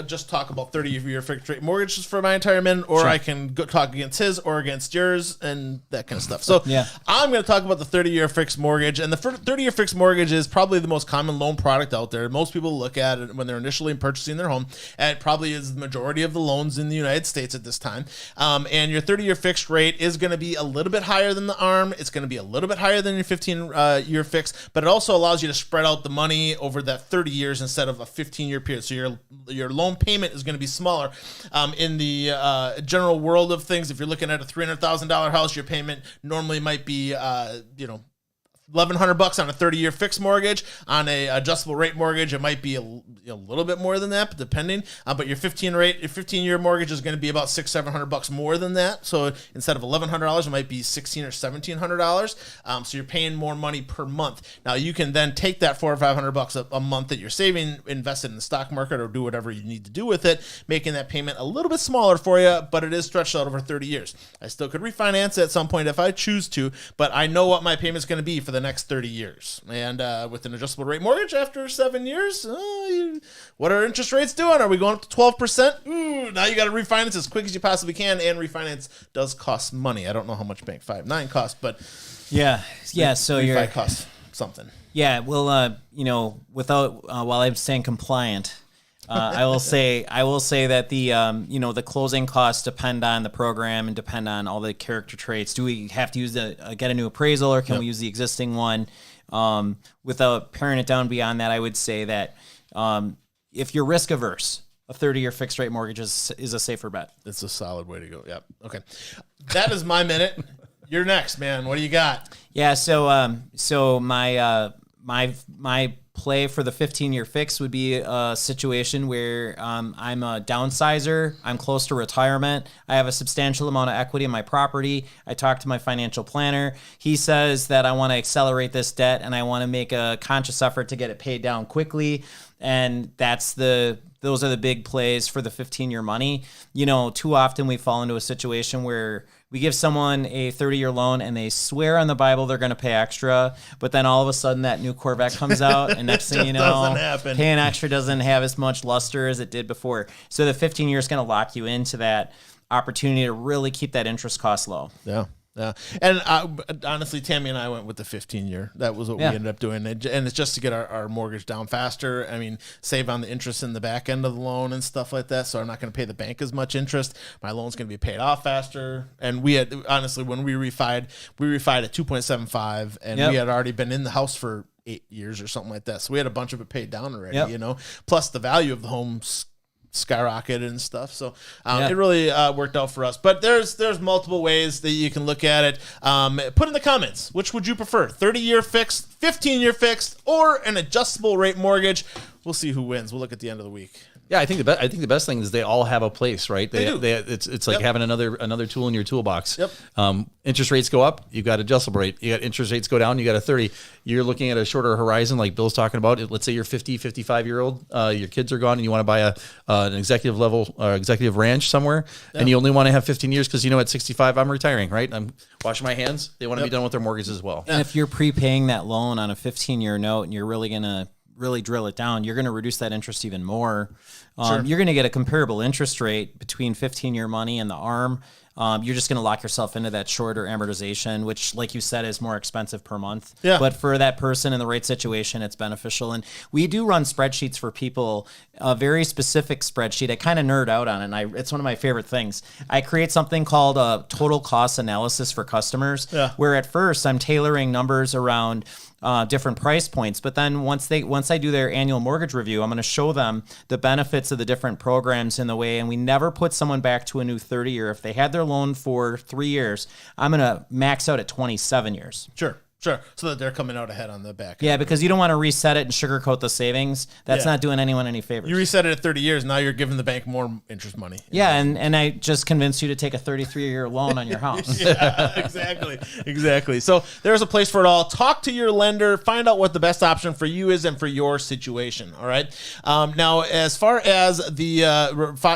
just talk about 30-year fixed rate mortgages for my entire minute, or I can go talk against his or against yours and that kind of stuff. So I'm going to talk about the 30-year fixed mortgage, and the 30-year fixed mortgage is probably the most common loan product out there. Most people look at it when they're initially purchasing their home, and it probably is the majority of the loans in the United States at this time. And your 30-year fixed rate is going to be a little bit higher than the ARM. It's going to be a little bit higher than your 15-year fixed, but it also allows you to spread out the money over that 30 years instead of a 15-year period. So your loan payment is going to be smaller. In the general world of things, if you're looking at a $300,000 house, your payment normally might be $1,100 on a 30-year fixed mortgage. On a adjustable rate mortgage, it might be a little bit more than that, but depending. But your 15-year mortgage is going to be about $600-700 more than that. So instead of $1,100, it might be $1,600 or $1,700. So you're paying more money per month. Now you can then take that $400 or $500 a month that you're saving, invest it in the stock market, or do whatever you need to do with it, making that payment a little bit smaller for you, but it is stretched out over 30 years. I still could refinance it at some point if I choose to, but I know what my payment's going to be for the next 30 years. And with an adjustable rate mortgage after 7 years, what are interest rates doing? Are we going up to 12%? Ooh, now you got to refinance as quick as you possibly can, and refinance does cost money. I don't know how much Bank 5.9 costs, but yeah. So refi costs something. Yeah. Well, without while I'm staying compliant. I will say that the the closing costs depend on the program and depend on all the character traits. Do we have to use get a new appraisal, or can we use the existing one? Without paring it down beyond that, I would say that if you're risk averse, a 30-year fixed rate mortgage is a safer bet. It's a solid way to go. Yep. Okay. That is my minute. You're next, man. What do you got? Yeah. So my play for the 15-year fix would be a situation where I'm a downsizer. I'm close to retirement. I have a substantial amount of equity in my property. I talked to my financial planner. He says that I want to accelerate this debt and I want to make a conscious effort to get it paid down quickly. And those are the big plays for the 15-year money. Too often we fall into a situation where we give someone a 30-year loan and they swear on the Bible they're going to pay extra, but then all of a sudden that new Corvette comes out, and next thing you know, paying extra doesn't have as much luster as it did before. So the 15 years is going to lock you into that opportunity to really keep that interest cost low. Yeah. Yeah, and honestly, Tammy and I went with the 15-year. That was what we ended up doing, and it's just to get our mortgage down faster. I mean, save on the interest in the back end of the loan and stuff like that. So I'm not going to pay the bank as much interest. My loan's going to be paid off faster. And we had, honestly, when we refied at 2.75, and we had already been in the house for 8 years or something like that. So we had a bunch of it paid down already. Plus the value of the home's skyrocketed and stuff, so it really worked out for us. But there's multiple ways that you can look at it. Put in the comments, which would you prefer, 30-year fixed, 15-year fixed, or an adjustable rate mortgage? We'll see who wins. We'll look at the end of the week. Yeah, I think the best thing is they all have a place, right? They do. It's like having another tool in your toolbox. Yep. Interest rates go up, you've got adjustable rate. You got interest rates go down, you got a 30. You're looking at a shorter horizon, like Bill's talking about. Let's say you're 50, 55-year-old, your kids are gone, and you want to buy an executive level executive ranch somewhere, and you only want to have 15 years because at 65 I'm retiring, right? I'm washing my hands. They want to be done with their mortgage as well. And if you're prepaying that loan on a 15-year note, and you're really gonna drill it down, you're going to reduce that interest even more. You're going to get a comparable interest rate between 15-year money and the ARM. You're just going to lock yourself into that shorter amortization, which, like you said, is more expensive per month. Yeah. But for that person in the right situation, it's beneficial. And we do run spreadsheets for people, a very specific spreadsheet. I kind of nerd out on it, and it's one of my favorite things. I create something called a total cost analysis for customers, where at first I'm tailoring numbers around different price points. But then once I do their annual mortgage review, I'm going to show them the benefits of the different programs in the way. And we never put someone back to a new 30-year. If they had their loan for 3 years, I'm going to max out at 27 years. Sure. So that they're coming out ahead on the back. Yeah, because you don't want to reset it and sugarcoat the savings. That's not doing anyone any favors. You reset it at 30 years, now you're giving the bank more interest money. Yeah, and I just convinced you to take a 33-year loan on your house. Exactly. So there's a place for it all. Talk to your lender. Find out what the best option for you is and for your situation. All right. Now, as far as the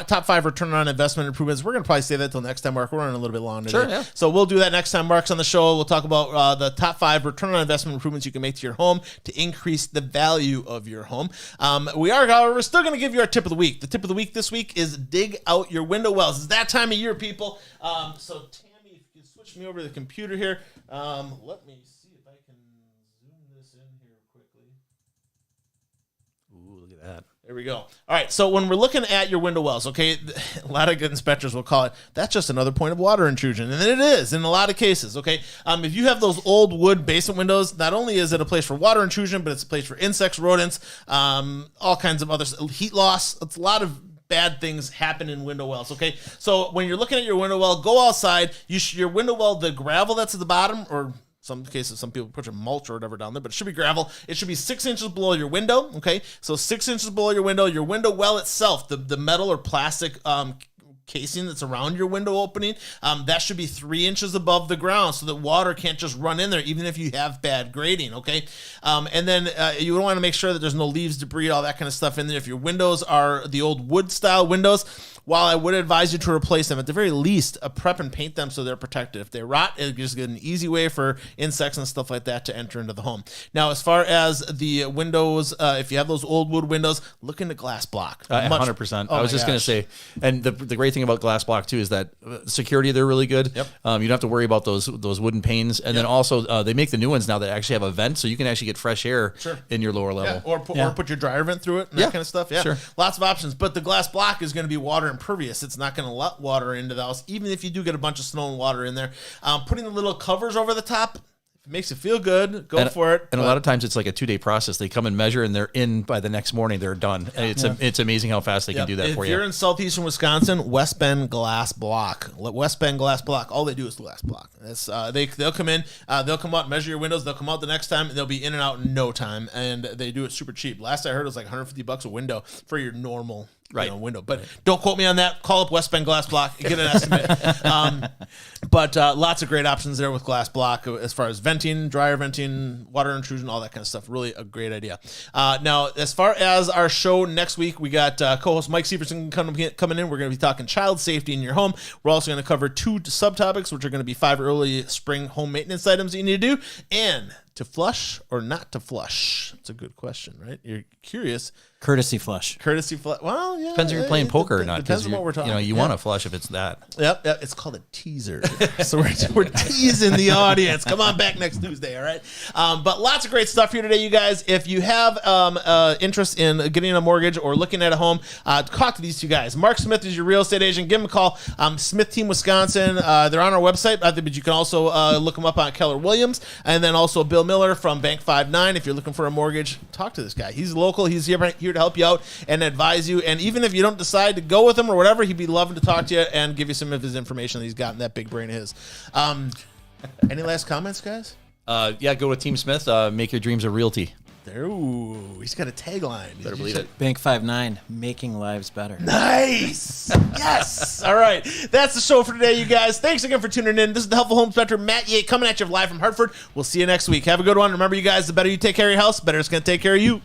top 5 return on investment improvements, we're going to probably say that till next time, Mark. We're running a little bit long today. Sure, yeah. So we'll do that next time Mark's on the show. We'll talk about the top 5 return on investment improvements you can make to your home to increase the value of your home. We are, however, still going to give you our tip of the week. The tip of the week this week is dig out your window wells. It's that time of year, people. So Tammy, if you can switch me over to the computer here. Let me see if I can zoom this in here quickly. Ooh, look at that. There we go. All right, so when we're looking at your window wells, okay, a lot of good inspectors will call it, that's just another point of water intrusion, and it is in a lot of cases, okay? If you have those old wood basement windows, not only is it a place for water intrusion, but it's a place for insects, rodents, all kinds of other heat loss. It's a lot of bad things happen in window wells, okay? So when you're looking at your window well, go outside. Your window well, the gravel that's at the bottom, or Some cases, some people put your mulch or whatever down there, but it should be gravel. It should be 6 inches below your window. Okay, so 6 inches below your window well itself, the metal or plastic casing that's around your window opening, that should be 3 inches above the ground so that water can't just run in there, even if you have bad grading. Okay, and then you want to make sure that there's no leaves, debris, all that kind of stuff in there. If your windows are the old wood style windows, while I would advise you to replace them, at the very least, prep and paint them so they're protected. If they rot, it gives an easy way for insects and stuff like that to enter into the home. Now, as far as the windows, if you have those old wood windows, look into glass block. 100%. I was just going to say. say, and the great thing about glass block too is that security, they're really good. Yep. You don't have to worry about those wooden panes, and then also they make the new ones now that actually have a vent, so you can actually get fresh air in your lower level. Yeah, or put your dryer vent through it and that kind of stuff. Yeah, sure. Lots of options. But the glass block is going to be water impervious. It's not going to let water into the house, even if you do get a bunch of snow and water in there. Putting the little covers over the top, if it makes you feel good, go for it. And a lot of times it's like a 2-day process. They come and measure, and they're in by the next morning. They're done. And it's amazing how fast they can do that for you. If you're in southeastern Wisconsin, West Bend Glass Block. West Bend Glass Block. All they do is glass block. That's they'll come in, they'll come out and measure your windows. They'll come out the next time, and they'll be in and out in no time. And they do it super cheap. Last I heard, it was like $150 a window for your normal. Window, but don't quote me on that. Call up West Bend Glass Block, get an estimate. But lots of great options there with Glass Block as far as venting, dryer venting, water intrusion, all that kind of stuff. Really a great idea. Now, as far as our show next week, we got co-host Mike Severson coming in. We're going to be talking child safety in your home. We're also going to cover 2 subtopics, which are going to be 5 early spring home maintenance items that you need to do, and to flush or not to flush. It's a good question, right? You're curious. Courtesy flush. Well, yeah. Depends if you're playing poker or not. Depends on what we're talking. You want to flush if it's that. Yep. It's called a teaser. So we're teasing the audience. Come on back next Tuesday, all right? But lots of great stuff here today, you guys. If you have interest in getting a mortgage or looking at a home, talk to these 2 guys. Mark Smith is your real estate agent. Give him a call. Smith Team Wisconsin. They're on our website, but you can also look them up on Keller Williams, and then also Bill Miller from Bank 5-9. If you're looking for a mortgage, talk to this guy. He's local. He's here to help you out and advise you. And even if you don't decide to go with him or whatever, he'd be loving to talk to you and give you some of his information that he's got in that big brain of his. Any last comments, guys? Go with Team Smith. Make your dreams a realty. Ooh, he's got a tagline. Better believe it. Bank 5-9, making lives better. Nice. Yes. All right. That's the show for today, you guys. Thanks again for tuning in. This is the Helpful Home Inspector, Matt Yates, coming at you live from Hartford. We'll see you next week. Have a good one. Remember, you guys, the better you take care of your house, the better it's going to take care of you.